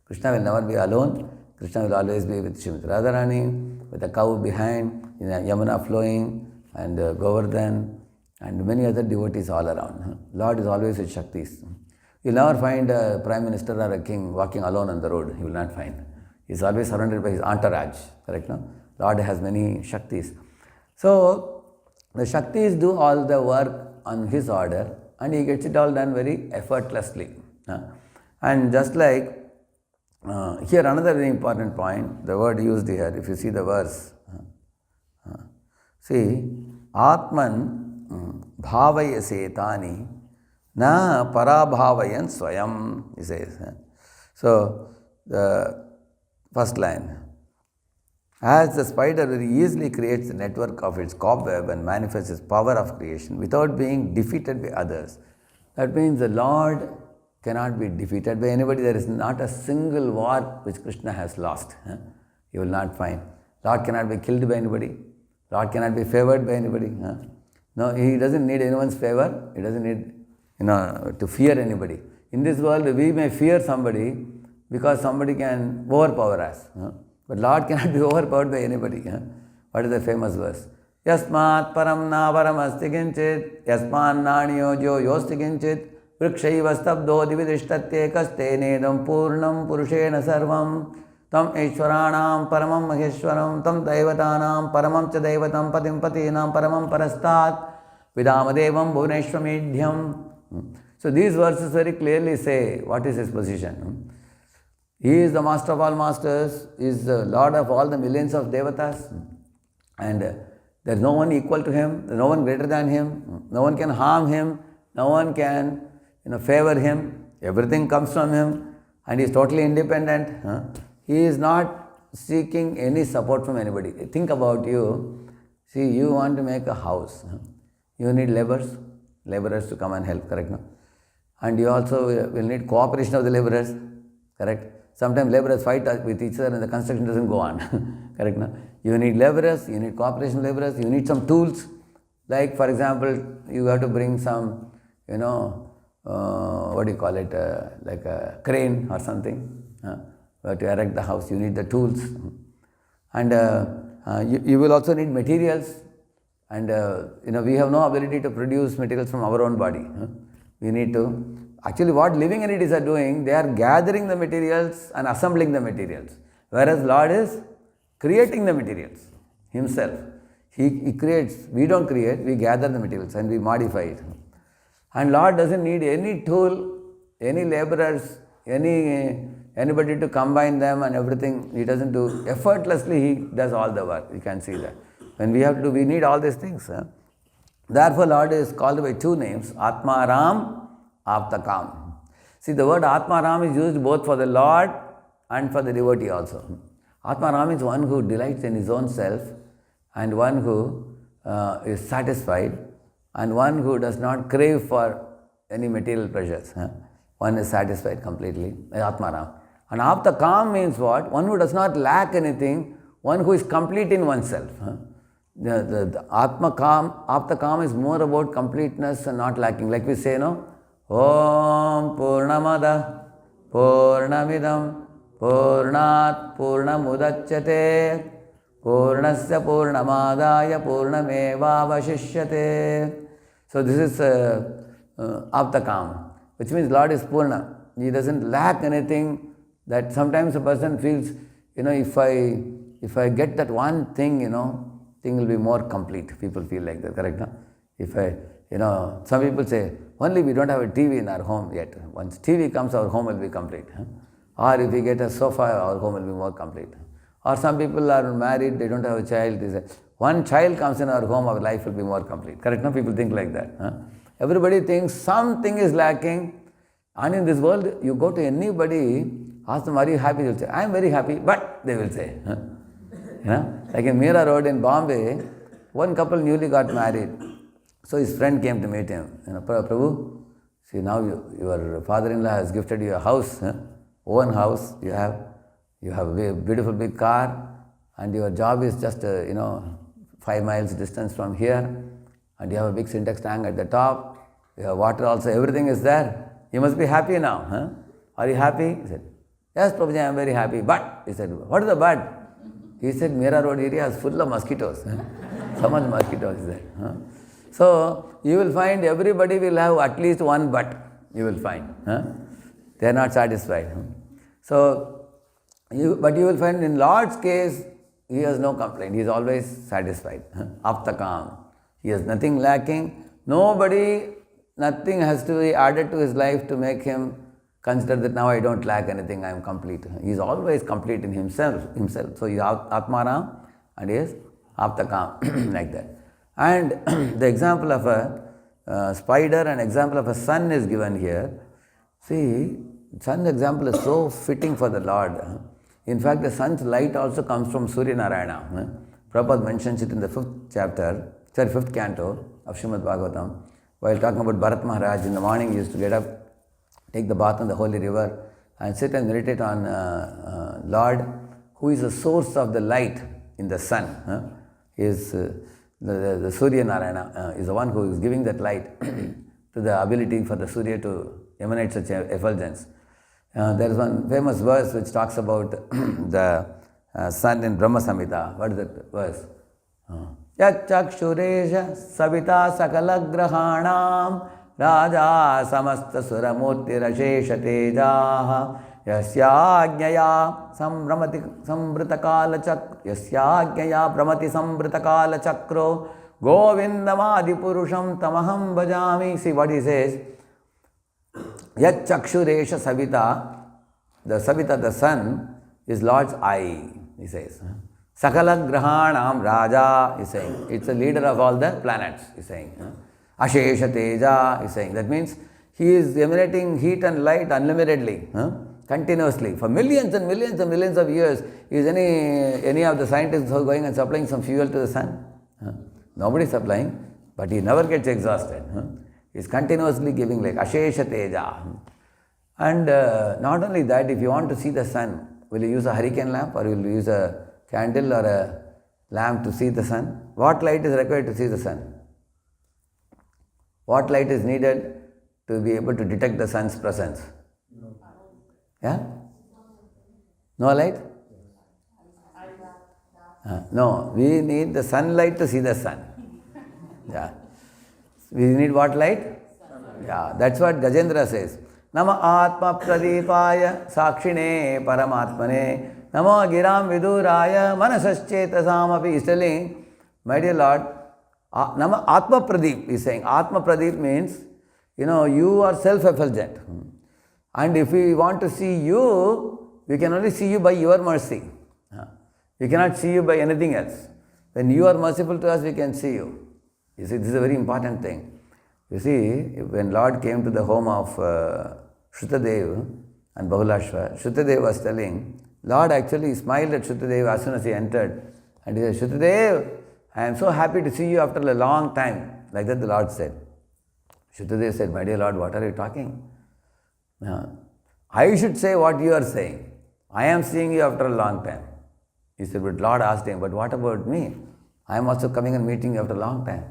Krishna will never be alone. Krishna will always be with Srimati Radharani, with a cow behind, Yamuna flowing, and Govardhan, and many other devotees all around. Lord is always with Shaktis. You will never find a prime minister or a king walking alone on the road. You will not find. He is always surrounded by his entourage. Correct, no? Lord has many Shaktis. So, the Shaktis do all the work on his order, and he gets it all done very effortlessly. And just like, here another very important point, the word used here, if you see the verse. See, Atman bhavayase na parabhavayan swayam, he says. So, the first line. As the spider very easily creates the network of its cobweb and manifests its power of creation without being defeated by others, That means the Lord cannot be defeated by anybody. There is not a single war which Krishna has lost. You will not find. Lord cannot be killed by anybody. Lord cannot be favored by anybody. No, He doesn't need anyone's favor. He doesn't need to fear anybody. In this world, we may fear somebody because somebody can overpower us. But Lord cannot be overpowered by anybody. What is the famous verse? Yasmat param na param asti kinchit, yasman nanyo jo yosti kinchit, vrikshaiva stabdo dividishtatye kaste nedam purnam purushena sarvam, tam ishwaranam paramam maheshwaram, tam daivatanam paramam cha daivatam patim patinam paramam parastat, vidamadevam bhuvneshwamidhyam. So these verses very clearly say what is his position. He is the master of all masters, he is the lord of all the millions of devatas, and there is no one equal to him, there is no one greater than him, no one can harm him, no one can favor him, everything comes from him, and he is totally independent. He is not seeking any support from anybody. Think about you. See, you want to make a house. You need laborers to come and help, correct? No? And you also will need cooperation of the laborers, correct? Sometimes laborers fight with each other and the construction doesn't go on, correct? No? You need laborers, you need cooperation laborers, you need some tools. Like, for example, you have to bring some, what do you call it, like a crane or something. To erect the house, you need the tools. And you will also need materials. And, we have no ability to produce materials from our own body. We need to. Actually, what living entities are doing, they are gathering the materials and assembling the materials. Whereas Lord is creating the materials himself. He creates. We don't create, we gather the materials and we modify it. And Lord doesn't need any tool, any laborers, anybody to combine them and everything. He doesn't do. Effortlessly, He does all the work. You can see that. When we have to do, we need all these things. Therefore, Lord is called by two names, Atmaram, Aptakam. See, the word Atmaram is used both for the Lord and for the devotee also. Atmaram is one who delights in his own self, and one who is satisfied, and one who does not crave for any material pleasures. One is satisfied completely, Atmaram. And Aptakam means what? One who does not lack anything, one who is complete in oneself. The Aptakam is more about completeness and not lacking. Like we say, no? Om Purnamada Purnamidam Purnat Purnamudachyate Purnasya Purnamadaya Purnamevavashishyate. So this is Aptakam, which means Lord is Purna. He doesn't lack anything. That sometimes a person feels, if I get that one thing, thing will be more complete. People feel like that, correct? No? Some people say, only we don't have a TV in our home yet. Once TV comes, our home will be complete. Or if we get a sofa, our home will be more complete. Or some people are married, they don't have a child. They say, one child comes in our home, our life will be more complete. Correct? No? People think like that. Everybody thinks something is lacking. And in this world, you go to anybody, ask them, are you happy? They will say, I am very happy, but they will say. Like in Mira Road in Bombay, one couple newly got married. So his friend came to meet him. Prabhu, see now your father-in-law has gifted you a house, own house. You have a beautiful big car, and your job is just 5 miles distance from here, and you have a big syntax tank at the top. You have water also. Everything is there. You must be happy now. Are you happy? He said, yes, Prabhuji, I am very happy. But, he said, what is the but? He said, Mira Road area is full of mosquitoes. So much mosquitoes is there. So, you will find everybody will have at least one but, you will find. They are not satisfied. So, but you will find in Lord's case, He has no complaint. He is always satisfied. Aptakam. He has nothing lacking. Nothing has to be added to his life to make him consider that now I don't lack anything, I am complete. He is always complete in himself. So he is Atmaram and he is Aptakam, like that. And the example of a spider and example of a sun is given here. See, sun example is so fitting for the Lord. In fact, the sun's light also comes from Surya Narayana. Prabhupada mentions it in the 5th canto of Srimad Bhagavatam. while talking about Bharat Maharaj, in the morning he used to get up, take the bath on the holy river, and sit and meditate on Lord, who is the source of the light in the sun. He is the Surya Narayana, is the one who is giving that light to the ability for the Surya to emanate such effulgence. There is one famous verse which talks about the sun in Brahma Samhita. What is that verse? Yachakshuresha savita sakalagrahanam raja samasta suramurti rashesha tejaha yasyāgyaya brahmati sambritakala chakro govindamadi purusham tamaham bhajami. See what he says. Yachakshuresha savita, the savita, the sun, is Lord's eye, he says. Sakala grahanam raja, he's saying. It's the leader of all the planets, he's saying. Ashesha teja, he's saying. That means he is emanating heat and light unlimitedly, continuously. For millions and millions and millions of years, is any of the scientists who are going and supplying some fuel to the sun? Nobody is supplying, but he never gets exhausted. He is continuously giving like Ashesha teja. And not only that, if you want to see the sun, will you use a hurricane lamp or will you use a candle or a lamp to see the sun? What light is required to see the sun? What light is needed to be able to detect the sun's presence? Yeah? No light? No, we need the sunlight to see the sun. Yeah. We need what light? Yeah, that's what Gajendra says. Nama Atma Pradipaya Sakshine Paramatmane Namo Giram Viduraya Manasaschetasamapi. He's telling, my dear Lord, Nama Atma Pradip, he's saying. Atma Pradip means, you are self-effulgent. And if we want to see you, we can only see you by your mercy. We cannot see you by anything else. When you are merciful to us, we can see you. You see, this is a very important thing. You see, when Lord came to the home of Shrutadev and Bahulashva, Shrutadev was telling, Lord actually smiled at Shrutadev as soon as he entered. And he said, Shrutadev, I am so happy to see you after a long time. Like that the Lord said. Shrutadev said, my dear Lord, what are you talking? I should say what you are saying. I am seeing you after a long time. He said, but Lord asked him, but what about me? I am also coming and meeting you after a long time.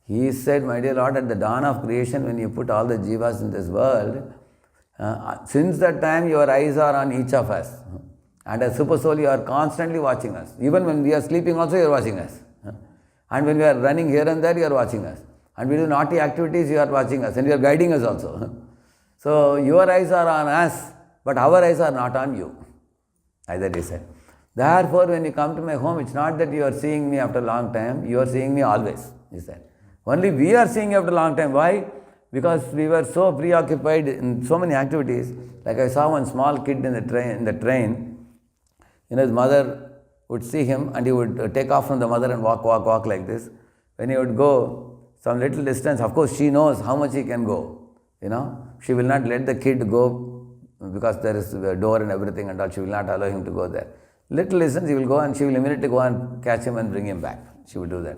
He said, my dear Lord, at the dawn of creation, when you put all the jivas in this world, since that time your eyes are on each of us. And as super soul, you are constantly watching us. Even when we are sleeping also, you are watching us. And when we are running here and there, you are watching us. And we do naughty activities, you are watching us. And you are guiding us also. So your eyes are on us, but our eyes are not on you. Either he said. Therefore, when you come to my home, it's not that you are seeing me after a long time, you are seeing me always, he said. Only we are seeing you after a long time. Why? Because we were so preoccupied in so many activities. Like I saw one small kid in the train. His mother would see him and he would take off from the mother and walk like this. When he would go some little distance, of course she knows how much he can go. She will not let the kid go because there is a door and everything and all. She will not allow him to go there. Little distance he will go and she will immediately go and catch him and bring him back. She will do that.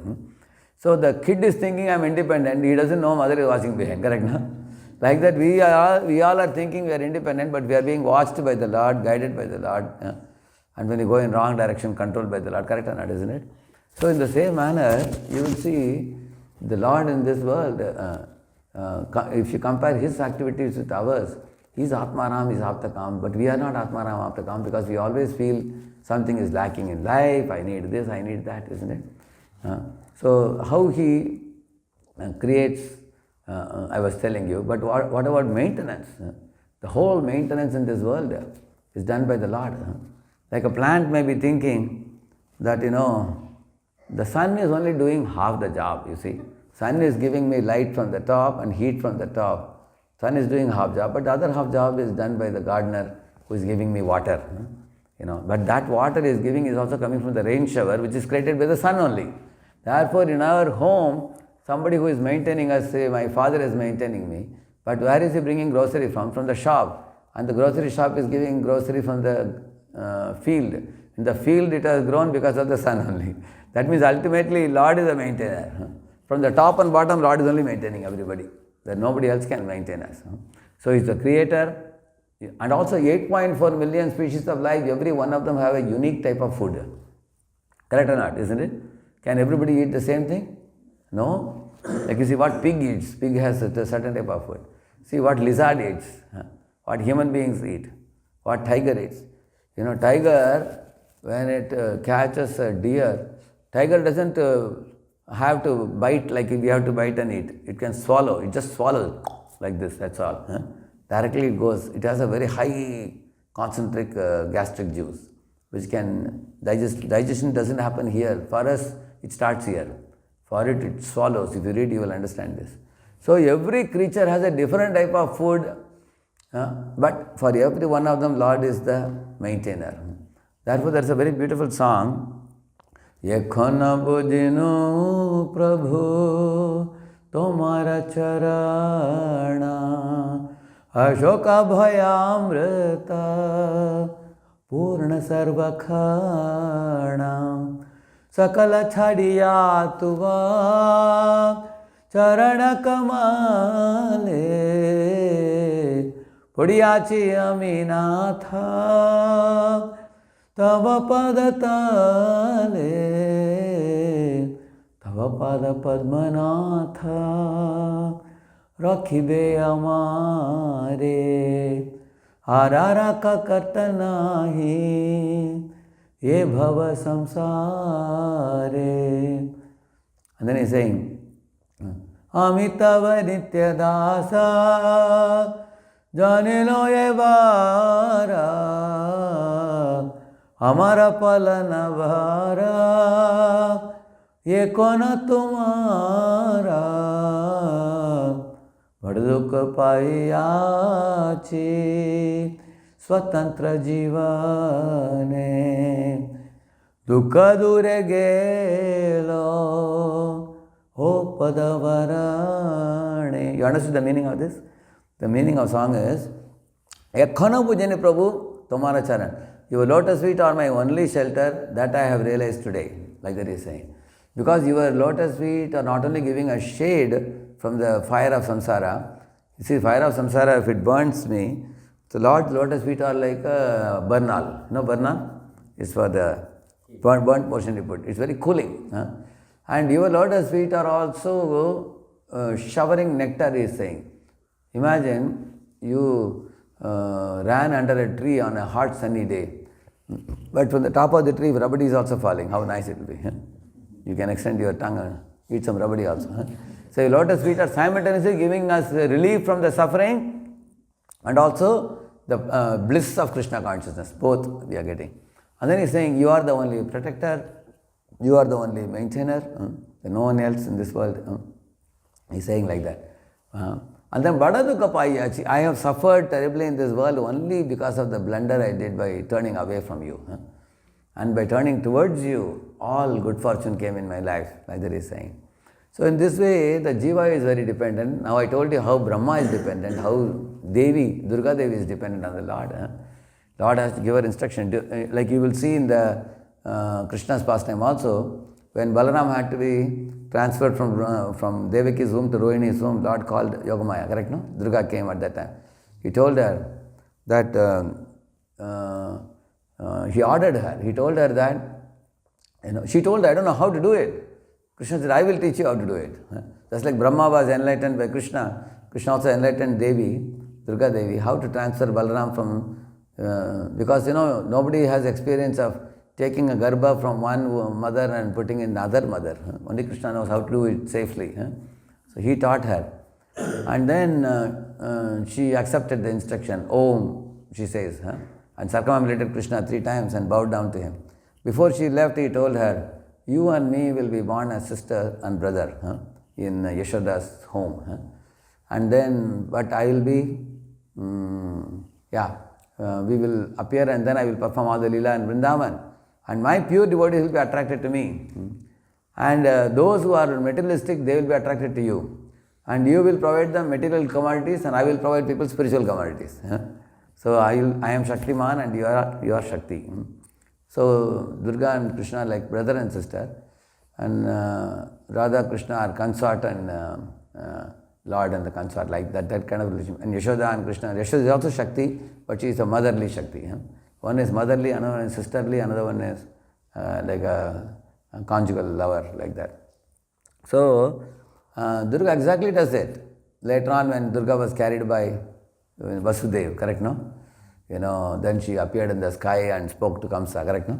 So the kid is thinking I am independent. He doesn't know mother is watching behind. Correct? No? Like that we all are thinking we are independent, but we are being watched by the Lord, guided by the Lord. And when you go in wrong direction, controlled by the Lord. Correct or not, isn't it? So in the same manner, you will see the Lord in this world, if you compare his activities with ours, he is Atmaram, he is Aptakam, but we are not Atmaram, Aptakam because we always feel something is lacking in life, I need this, I need that, isn't it? So how he creates, I was telling you, but what about maintenance? The whole maintenance in this world is done by the Lord. Like a plant may be thinking that, the sun is only doing half the job, you see. Sun is giving me light from the top and heat from the top. Sun is doing half job, but the other half job is done by the gardener who is giving me water. But that water is giving is also coming from the rain shower, which is created by the sun only. Therefore, in our home, somebody who is maintaining us, say my father is maintaining me, but where is he bringing grocery from? From the shop. And the grocery shop is giving grocery from the field. In the field it has grown because of the sun only. That means ultimately Lord is a maintainer. From the top and bottom, Lord is only maintaining everybody. That nobody else can maintain us. So He's the creator. And also 8.4 million species of life, every one of them have a unique type of food. Correct or not, isn't it? Can everybody eat the same thing? No. Like you see what pig eats. Pig has a certain type of food. See what lizard eats. What human beings eat. What tiger eats. Tiger, when it catches a deer, tiger doesn't have to bite like we have to bite and eat. It can swallow. It just swallows like this, that's all. Directly it goes. It has a very high concentric gastric juice, which can digest. Digestion doesn't happen here. For us, it starts here. For it, it swallows. If you read, you will understand this. So every creature has a different type of food, but for every one of them, Lord is the maintainer. Therefore, there's a very beautiful song. Yekhona bujinu Prabhu tomara charana Ashoka bhayamrita Purna sarvakhana Sakala chadiya tuva Charana kamale Pudiyachi aminatha Tava padatale Tava pada padmanatha Rakhibe amare Arara ka karta nahi Ye bhava samsare. And then he's saying Amitava nitya dasa Janilo ye vara Amara palana vara Ye kona tumara Vardukha paiyachi Swatantra jivane Dukha dure gelo O padavarane. You understood the meaning of this? The meaning of song is Ekhana pujane Prabhu Tomara charan. Your lotus feet are my only shelter, that I have realized today. Like that he is saying. Because your lotus feet are not only giving a shade from the fire of samsara. You see, fire of samsara, if it burns me, so Lord's lotus feet are like a burnal. You know burnal? It's for the burnt portion you put. It's very cooling. And your lotus feet are also showering nectar, he is saying. Imagine you ran under a tree on a hot sunny day. But from the top of the tree, rabadi is also falling. How nice it will be. You can extend your tongue and eat some rabadi also. So lotus feet are simultaneously giving us relief from the suffering and also the bliss of Krishna consciousness. Both we are getting. And then he's saying, you are the only protector, you are the only maintainer, no one else in this world. He's saying like that. And then Badaduka Payachi, I have suffered terribly in this world only because of the blunder I did by turning away from you. And by turning towards you, all good fortune came in my life, like that he's saying. So in this way, the Jiva is very dependent. Now I told you how Brahma is dependent, how Devi, Durga Devi is dependent on the Lord. Lord has to give her instruction. Like you will see in the Krishna's pastime also, when Balaram had to be transferred from Devaki's womb to Rohini's womb, Lord called Yogamaya, correct, no? Durga came at that time. He told her that, he ordered her, he told her that, she told, I don't know how to do it. Krishna said, I will teach you how to do it. Just like Brahma was enlightened by Krishna, Krishna also enlightened Devi, Durga Devi, how to transfer Balaram from, because nobody has experience of taking a garbha from one mother and putting in the other mother. Only Krishna knows how to do it safely. So he taught her. And then she accepted the instruction. Om, she says. And circumambulated Krishna 3 times and bowed down to him. Before she left, he told her, you and me will be born as sister and brother in Yashoda's home. And then, but I will be, we will appear and then I will perform all the Leela in Vrindavan. And my pure devotees will be attracted to me. And those who are materialistic, they will be attracted to you. And you will provide them material commodities and I will provide people spiritual commodities. So I am Shaktiman and you are Shakti. So Durga and Krishna are like brother and sister. and Radha Krishna are consort and Lord and the consort, like that kind of relationship. And Yashoda and Krishna, Yashoda is also Shakti, but she is a motherly Shakti. One is motherly, another one is sisterly, another one is like a conjugal lover, like that. So, Durga exactly does it. Later on, when Durga was carried by Vasudeva, correct, no? Then she appeared in the sky and spoke to Kamsa, correct, no?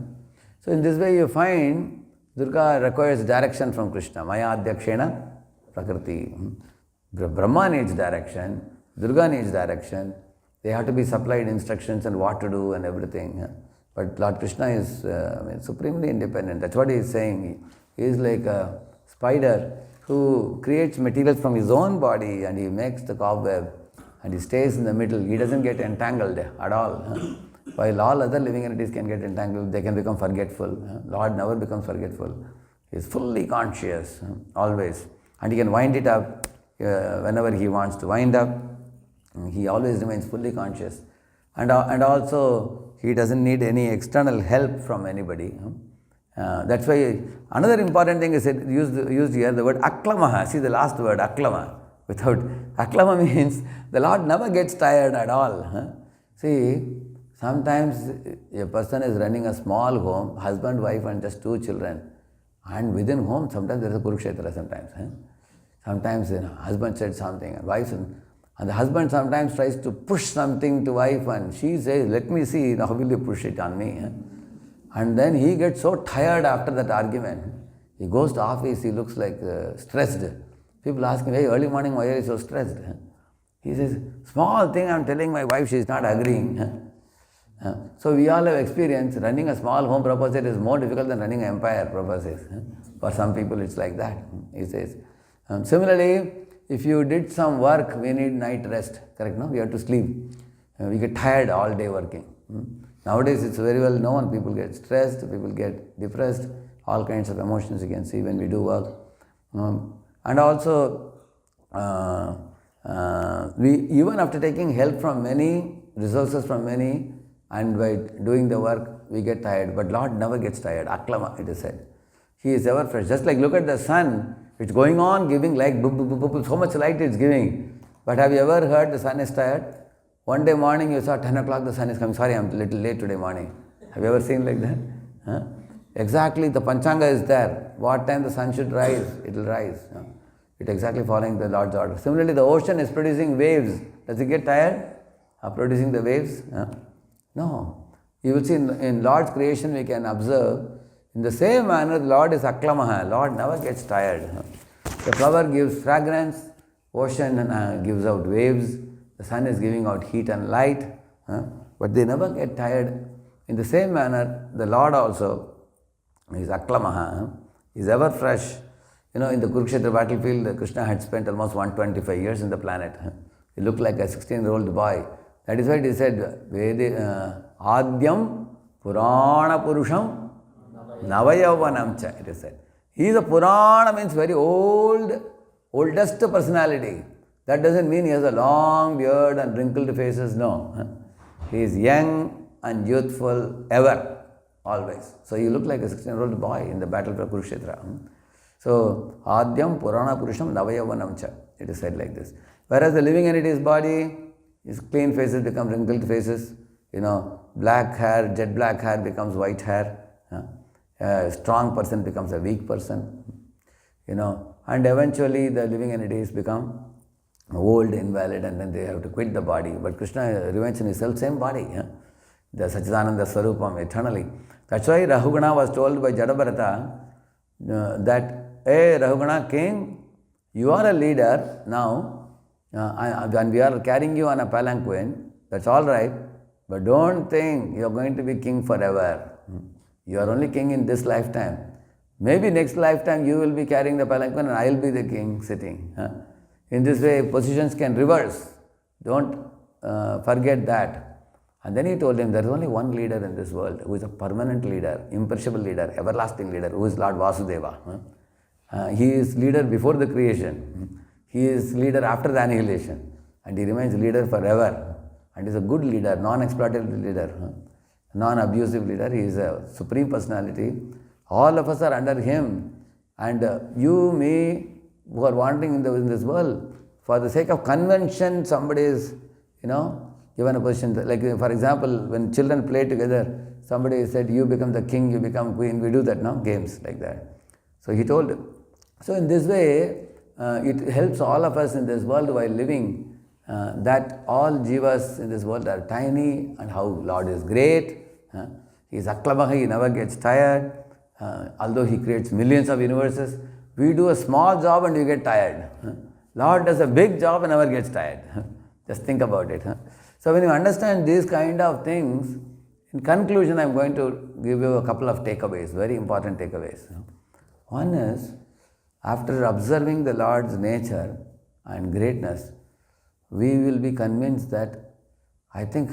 So, in this way, you find Durga requires direction from Krishna. Maya Adhyakshena Prakriti. Brahma needs direction, Durga needs direction. They have to be supplied instructions and what to do and everything. But Lord Krishna is supremely independent. That's what he is saying. He is like a spider who creates materials from his own body and he makes the cobweb and he stays in the middle. He doesn't get entangled at all. While all other living entities can get entangled, they can become forgetful. Lord never becomes forgetful. He is fully conscious, always. And he can wind it up whenever he wants to wind up. He always remains fully conscious. And also, he doesn't need any external help from anybody. That's why another important thing is used here, the word aklamaha. See the last word, aklama. Aklama means the Lord never gets tired at all. See, sometimes a person is running a small home, husband, wife and just 2 children. And within home, sometimes there is a Kurukshetra sometimes. Sometimes husband said something and wife, and the husband sometimes tries to push something to wife and she says, let me see, how will you push it on me? And then he gets so tired after that argument. He goes to office, he looks like stressed. People ask him, hey, early morning, why are you so stressed? He says, small thing I'm telling my wife, she is not agreeing. So we all have experience. Running a small home proposal is more difficult than running an empire proposal. For some people it's like that, he says. Similarly, if you did some work, we need night rest, correct, no? We have to sleep. We get tired all day working. Nowadays it's very well known, people get stressed, people get depressed, all kinds of emotions you can see when we do work. And also, we even after taking help from many, resources from many, and by doing the work, we get tired. But Lord never gets tired. Aklama, it is said. He is ever fresh. Just like look at the sun, it's going on giving light, so much light it's giving. But have you ever heard the sun is tired? One day morning you saw 10 o'clock the sun is coming. Sorry, I'm a little late today morning. Have you ever seen like that? Exactly, the Panchanga is there. What time the sun should rise, it will rise. It exactly following the Lord's order. Similarly, the ocean is producing waves. Does it get tired of producing the waves? No. You will see in Lord's creation we can observe, in the same manner the Lord is aklamaha. Lord never gets tired. The flower gives fragrance, ocean gives out waves, the sun is giving out heat and light, but they never get tired. In the same manner, the Lord also is aklamaha, is ever fresh. In the Kurukshetra battlefield, Krishna had spent almost 125 years in the planet. He looked like a 16-year-old boy. That is why it is said, Adyam Purana Purusham Navayavanamcha, it is said. He is a Purana, means very oldest personality. That doesn't mean he has a long beard and wrinkled faces, no. He is young and youthful ever, always. So he looked like a 16-year-old boy in the battle for Kurukshetra. So, Adyam Purana Purusham Navayavanamcha, it is said like this. Whereas the living entity's body, his clean faces become wrinkled faces, black hair, jet black hair becomes white hair, a strong person becomes a weak person, and eventually the living entities become old, invalid, and then they have to quit the body. But Krishna remains in his self-same body, the Sachidananda Swarupam, eternally. That's why Rahugana was told by Jadabharata that, hey Rahugana king, you are a leader now, and we are carrying you on a palanquin, that's all right, but don't think you are going to be king forever. You are only king in this lifetime. Maybe next lifetime you will be carrying the palanquin and I will be the king sitting. In this way, positions can reverse. Don't forget that. And then he told him, there is only one leader in this world who is a permanent leader, imperishable leader, everlasting leader, who is Lord Vasudeva. He is leader before the creation. He is leader after the annihilation. And he remains leader forever. And is a good leader, non-exploitative leader, non-abusive leader. He is a supreme personality. All of us are under him. And you, me, who are wandering in this world, for the sake of convention, somebody is, given a position. Like, for example, when children play together, somebody said, you become the king, you become queen. We do that now, games like that. So he told him. So in this way, it helps all of us in this world while living, that all jivas in this world are tiny, and how Lord is great. He is Aklamaha, he never gets tired. Although he creates millions of universes, we do a small job and you get tired. Lord does a big job and never gets tired. Just think about it. So when you understand these kind of things, in conclusion, I am going to give you a couple of takeaways, very important takeaways. One is, after observing the Lord's nature and greatness, we will be convinced that I think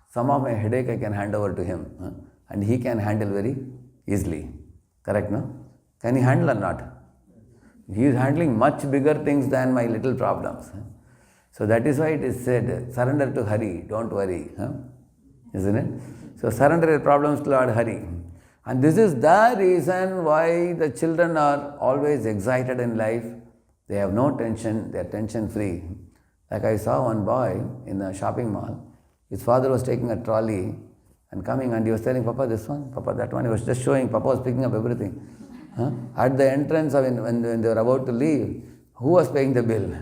some of my headache I can hand over to him, and he can handle very easily. Correct, no? Can he handle or not? He is handling much bigger things than my little problems. So that is why it is said, surrender to Hari, don't worry. Isn't it? So surrender your problems to Lord Hari. And this is the reason why the children are always excited in life. They have no tension, they are tension free. Like I saw one boy in a shopping mall. His father was taking a trolley and coming, and he was telling, Papa this one, Papa that one. He was just showing, Papa was picking up everything. At the entrance, when they were about to leave, who was paying the bill?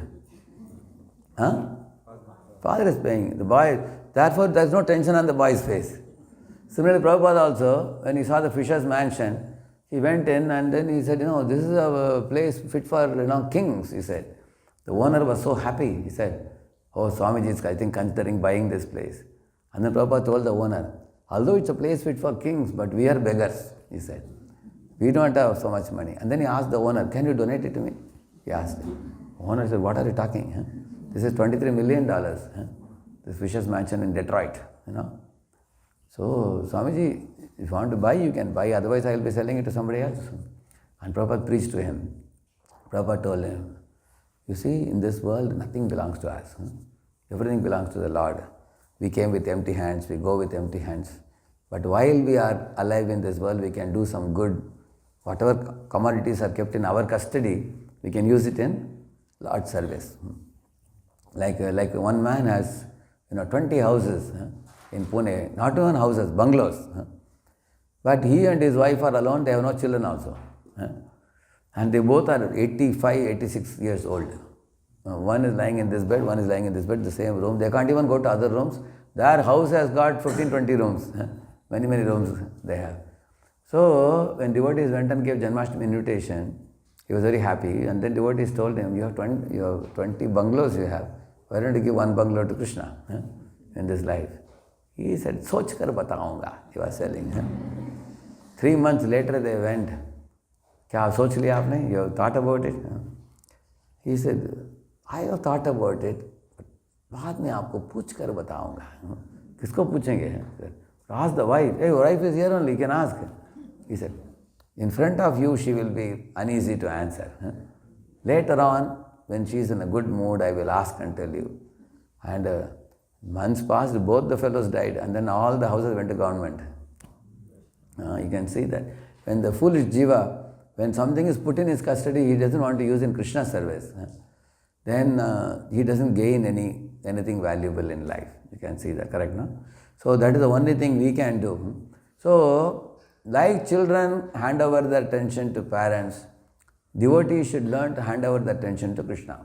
Father is paying. The boy, therefore there is no tension on the boy's face. Similarly, Prabhupada also, when he saw the fisher's mansion, he went in and then he said, this is a place fit for kings, he said. The owner was so happy. He said, oh, Swamiji is, I think, considering buying this place. And then Prabhupada told the owner, although it's a place fit for kings, but we are beggars, he said. We don't have so much money. And then he asked the owner, can you donate it to me? He asked him. The owner said, what are you talking? This is $23 million. This fisher's mansion in Detroit, So, Swamiji, if you want to buy, you can buy. Otherwise, I will be selling it to somebody else. And Prabhupada preached to him. Prabhupada told him, you see, in this world, nothing belongs to us. Everything belongs to the Lord. We came with empty hands, we go with empty hands. But while we are alive in this world, we can do some good. Whatever commodities are kept in our custody, we can use it in Lord's service. Like one man has 20 houses in Pune, not even houses, bungalows. But he and his wife are alone, they have no children also. And they both are 85, 86 years old. One is lying in this bed, one is lying in this bed, the same room. They can't even go to other rooms. Their house has got 15, 20 rooms. Many rooms they have. So, when devotees went and gave Janmashtami invitation, he was very happy. And then devotees told him, you have 20 bungalows you have. Why don't you give one bungalow to Krishna in this life? He said, soch kar bataunga. He was telling. 3 months later they went. Kya soch liya aapne? You have thought about it? He said, I have thought about it, but बाद में आपको पूछ कर बताऊंगा. किसको पूछेंगे? Ask the wife. Hey, your wife is here only, you can ask. He said, in front of you she will be uneasy to answer. Later on, when she is in a good mood, I will ask and tell you. And months passed, both the fellows died, and then all the houses went to government. You can see that. When the foolish jiva, when something is put in his custody, he doesn't want to use in Krishna's service. Then he doesn't gain anything valuable in life. You can see that, correct, no? So that is the only thing we can do. So, like children hand over their attention to parents, devotees should learn to hand over their attention to Krishna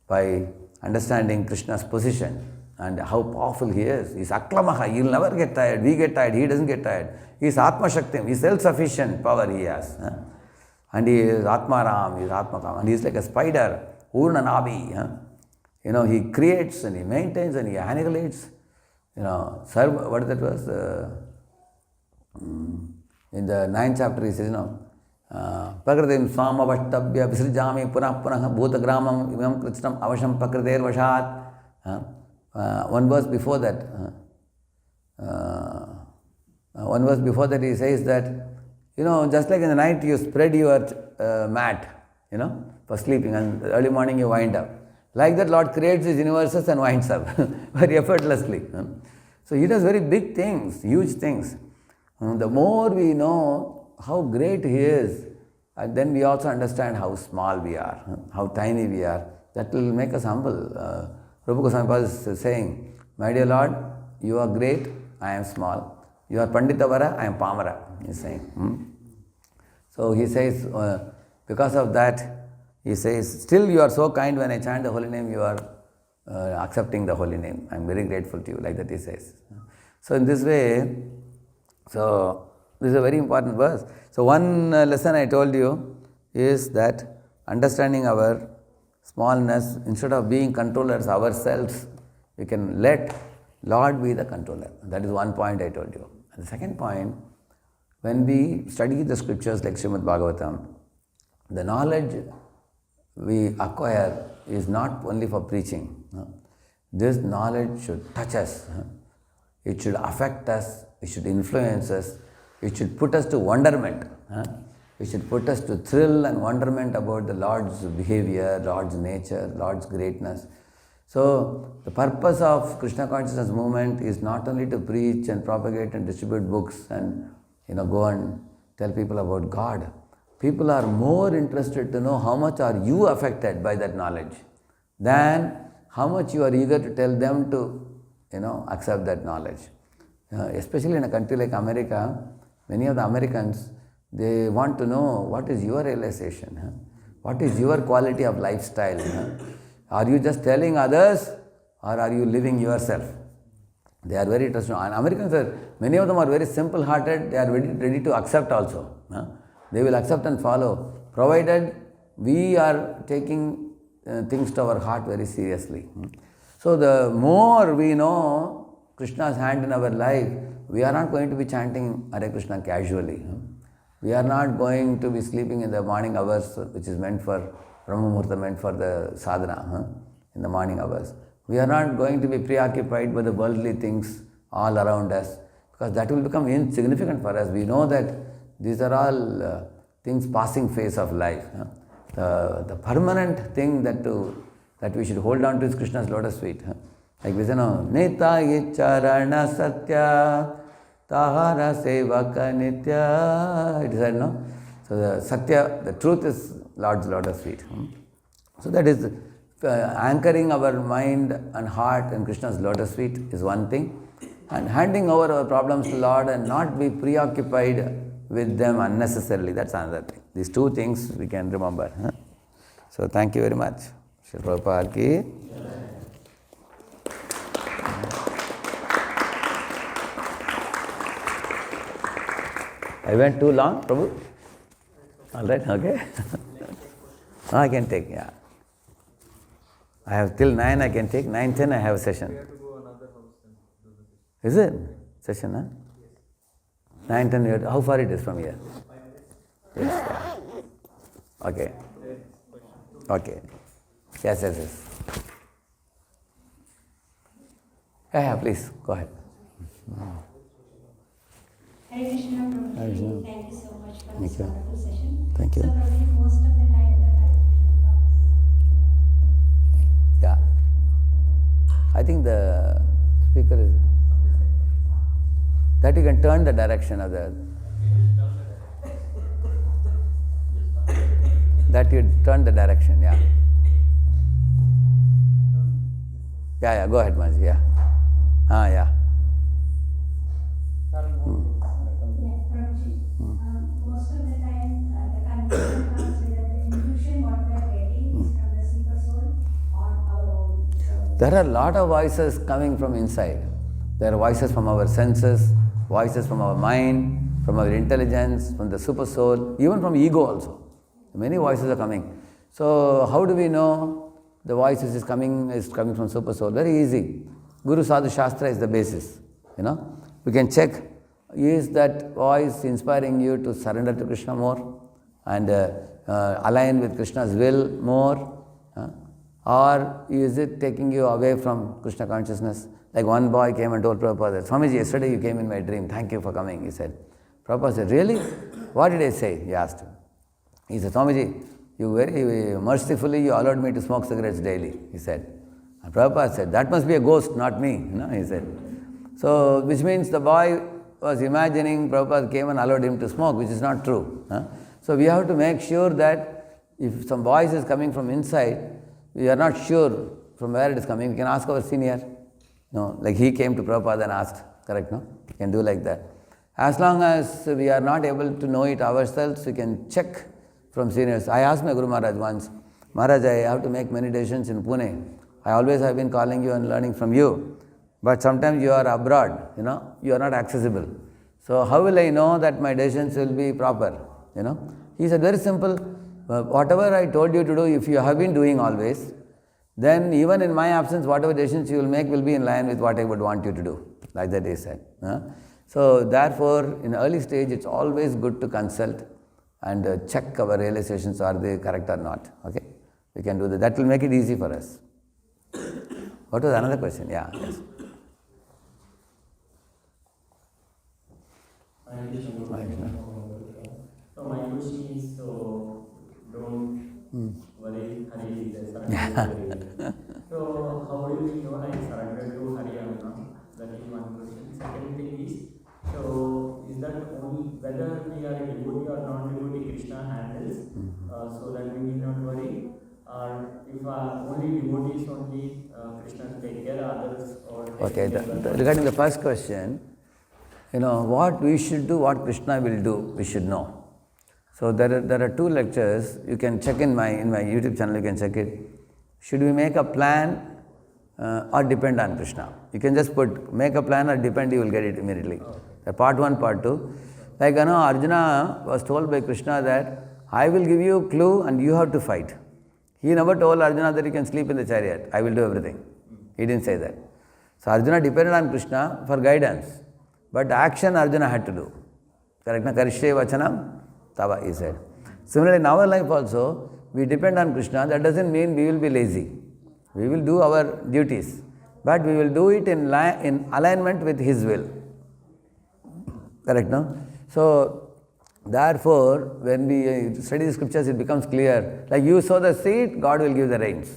by understanding Krishna's position and how powerful he is. He is Aklamaha, he will never get tired. We get tired, he doesn't get tired. He is Atma Shaktim, he is self-sufficient power he has. And he is Atmaram, he is Atmakam, and he is like a spider, Urnanabi. He creates and he maintains and he annihilates. What that was? In the 9th chapter, he says, Prakritim swamavashtabhya visrijami punah punah bhutagramam imam kritshnam avasham prakriter vashat. One verse before that, he says that, just like in the night you spread your mat, for sleeping, and early morning you wind up. Like that, Lord creates his universes and winds up very effortlessly. So he does very big things, huge things. The more we know how great he is, and then we also understand how small we are, how tiny we are. That will make us humble. Rupa Goswami Pad is saying, my dear Lord, you are great, I am small. You are Panditavara, I am Pamara, he is saying. So he says, because of that, he says, still you are so kind when I chant the holy name, you are accepting the holy name. I am very grateful to you, like that he says. So in this way, so this is a very important verse. So one lesson I told you is that understanding our smallness, instead of being controllers ourselves, we can let Lord be the controller. That is one point I told you. And the second point, when we study the scriptures like Srimad Bhagavatam, the knowledge we acquire is not only for preaching. This knowledge should touch us. It should affect us. It should influence us. It should put us to wonderment. It should put us to thrill and wonderment about the Lord's behavior, Lord's nature, Lord's greatness. So the purpose of Krishna consciousness movement is not only to preach and propagate and distribute books and go and tell people about God. People are more interested to know how much are you affected by that knowledge than how much you are eager to tell them to accept that knowledge. Especially in a country like America, many of the Americans, they want to know what is your realization, what is your quality of lifestyle. Are you just telling others or are you living yourself? They are very interested. And Americans, many of them are very simple-hearted. They are ready to accept also. They will accept and follow, provided we are taking things to our heart very seriously. So the more we know Krishna's hand in our life, we are not going to be chanting Hare Krishna casually. We are not going to be sleeping in the morning hours, which is meant for Brahma Muhurta, meant for the sadhana, in the morning hours. We are not going to be preoccupied by the worldly things all around us, because that will become insignificant for us. We know that these are all things passing phase of life. The permanent thing that we should hold on to is Krishna's lotus feet. Like we say, no, Netayi Charana Satya Tahara Sevaka Nitya. It is said, no? So the Satya, the truth is Lord's lotus feet. So that is anchoring our mind and heart in Krishna's lotus feet is one thing. And handing over our problems to Lord and not be preoccupied with them unnecessarily, that's another thing. These two things we can remember. So thank you very much. Shri Prabhupada ki. I went too long, Prabhu? All right, okay. No, I can take, yeah. I have till 9 I can take. 9:10 I have a session. We have to go another house and do the session. Is it? Session, huh? 9:10, how far it is from here? 5 minutes. Yes, yeah. Okay. Okay. Yes. Yeah, please, go ahead. Hare Krishna, Prabhuji. Hare Krishna. Thank you so much for Thank this you. wonderful session. Thank you. So, Prabhuji, most of the time the confusion comes. Yeah. I think the speaker is... That you can turn the direction of the... That you turn the direction, yeah. Yeah, go ahead, Maji, yeah. Yeah. Yes, Prabhuji. Most of the time the confusion comes whether the intuition what we are getting is from the super soul or our own. So, There are a lot of voices coming from inside. There are voices from our senses, voices from our mind, from our intelligence, from the super soul, even from ego also. Many voices are coming. So how do we know the voices is coming from super soul? Very easy. Guru Sadhu Shastra is the basis. We can check, is that voice inspiring you to surrender to Krishna more and align with Krishna's will more? Or is it taking you away from Krishna consciousness? Like one boy came and told Prabhupada, Swamiji, yesterday you came in my dream, thank you for coming, he said. Prabhupada said, really? What did I say? He asked him. He said, Swamiji, you very mercifully you allowed me to smoke cigarettes daily, he said. And Prabhupada said, that must be a ghost, not me, he said. So, which means the boy was imagining Prabhupada came and allowed him to smoke, which is not true. So we have to make sure that if some voice is coming from inside, we are not sure from where it is coming, we can ask our senior. No, like he came to Prabhupada and asked, correct, no? We can do like that. As long as we are not able to know it ourselves, we can check from seniors. I asked my Guru Maharaj once, Maharaj, I have to make many decisions in Pune. I always have been calling you and learning from you. But sometimes you are abroad, you are not accessible. So how will I know that my decisions will be proper, He said, very simple, whatever I told you to do, if you have been doing always, then even in my absence, whatever decisions you will make will be in line with what I would want you to do. Like that he said. So therefore, in early stage, it's always good to consult and check our realizations, are they correct or not. Okay, we can do that. That will make it easy for us. What was another question? Yeah, yes. So my question is, don't worry, Hare is surrender. So how do we know I surrender to Hare or not? That is one question. Second thing is, so is that only whether we are a devotee or non-devotee, Krishna handles, so that we need not worry, or if only devotees only, Krishna take care, others or Okay, regarding the first question, what we should do, what Krishna will do, we should know. So there are two lectures, you can check in my YouTube channel, you can check it. Should we make a plan or depend on Krishna? You can just put make a plan or depend, you will get it immediately. The part 1, part 2. Like Arjuna was told by Krishna that I will give you a clue and you have to fight. He never told Arjuna that you can sleep in the chariot, I will do everything. He didn't say that. So Arjuna depended on Krishna for guidance. But action Arjuna had to do. Correct? Karishye vachanam tava, he said. Similarly, in our life also, we depend on Krishna. That doesn't mean we will be lazy. We will do our duties. But we will do it in alignment with His will. Correct, no? So, therefore, when we study the scriptures, it becomes clear. Like you sow the seed, God will give the rains.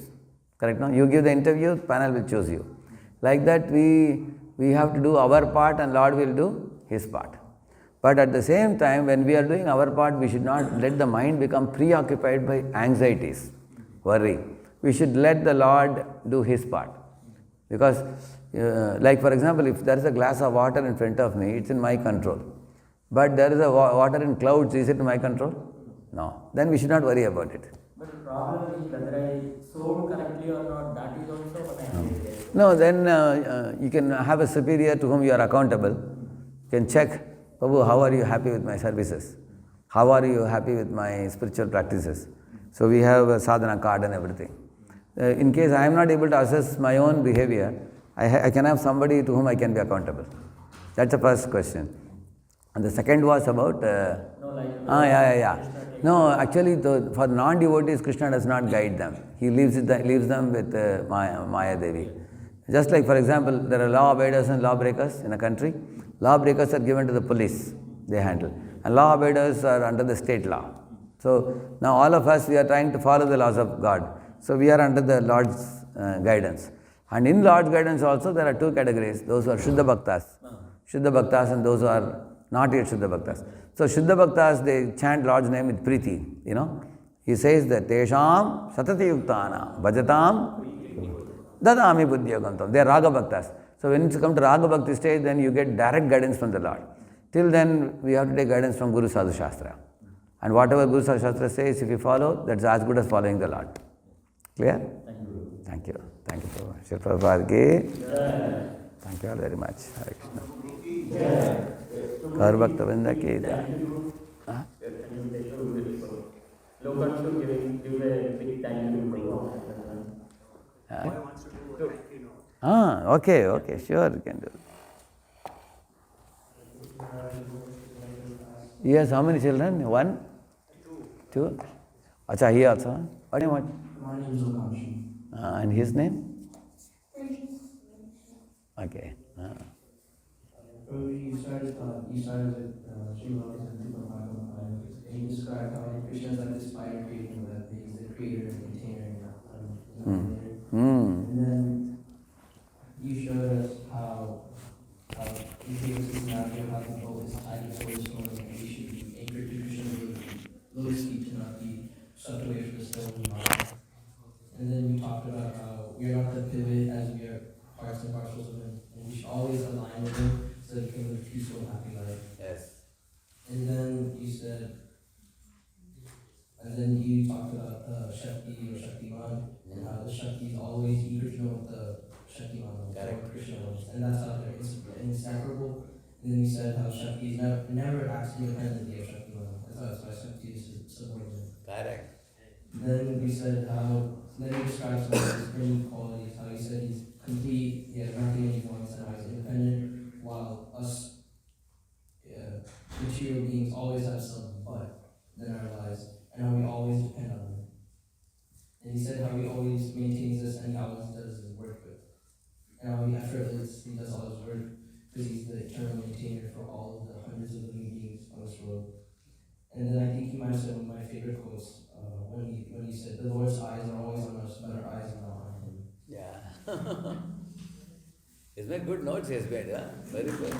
Correct, no? You give the interview, panel will choose you. Like that, we have to do our part and Lord will do His part. But at the same time, when we are doing our part, we should not let the mind become preoccupied by anxieties, worry. We should let the Lord do His part. Because, like for example, if there is a glass of water in front of me, it's in my control. But there is a water in clouds, is it in my control? No. Then we should not worry about it. But the problem is whether I sold correctly or not, that is also what I am. No, then you can have a superior to whom you are accountable. You can check, Prabhu, how are you happy with my services? How are you happy with my spiritual practices? So we have a sadhana card and everything. In case I am not able to assess my own behavior, I can have somebody to whom I can be accountable. That's the first question. And the second was about... No, actually, for non-devotees, Krishna does not guide them. He leaves them with Maya Devi. Just like, for example, there are law abiders and lawbreakers in a country. Lawbreakers are given to the police, they handle. And law abiders are under the state law. So, now all of us, we are trying to follow the laws of God. So, we are under the Lord's guidance. And in Lord's guidance also, there are two categories. Those who are Shuddha Bhaktas and those who are not yet Shuddha Bhaktas. So, Shuddha Bhaktas, they chant Lord's name with Preeti, He says that, Tesham Satati Yuktana, Bhajatam Dadami Buddhyagantam. They are Raga Bhaktas. So, when you come to Raga Bhakti stage, then you get direct guidance from the Lord. Till then, we have to take guidance from Guru Sadhu Shastra. And whatever Guru Sadhu Shastra says, if you follow, that's as good as following the Lord. Clear? Thank you. Thank you, Prabhupada. Shri Prabhupada ki. Thank you all very much. Hare Krishna. Gaur Bhakta Vrinda ki. Local should give a big time to Okay, sure, you can do. He has how many children? 1? 2? Acha, he also? What do you want? And his name? Okay. He started with Srimati and he described how Krishna is like this fire creating that he's the creator and maintainer and then you showed us how you gave us this analogy of how the boat is tied to the source and we should be anchored to Krishna. we are not the pivot as we are parts and parcels of Him. And we should always align with Him so that we can live a peaceful and happy life. Yes. And then you talked about Shakti or Shaktiman, and how the Shakti is always eager to know what the Shaktiman wants, or Krishna wants, and that's how they're inseparable. And then you said how Shakti is never acts independently of Shaktiman. That's why Shakti is subordinate. Correct. Then you said how, then you described some of his many qualities, how you said he's complete, he has nothing he wants, and how he's independent, while us material beings always have some but in our lives, and how we always depend on him. And he said how he always maintains this and he always does his work with. And how he effortlessly does all his work because he's the eternal maintainer for all of the hundreds of living beings on this world. And then I think he might have said one of my favorite quotes when he said, "The Lord's eyes are always on us, but our eyes are not on him." Yeah. He's made good notes, he has made, huh? Very good.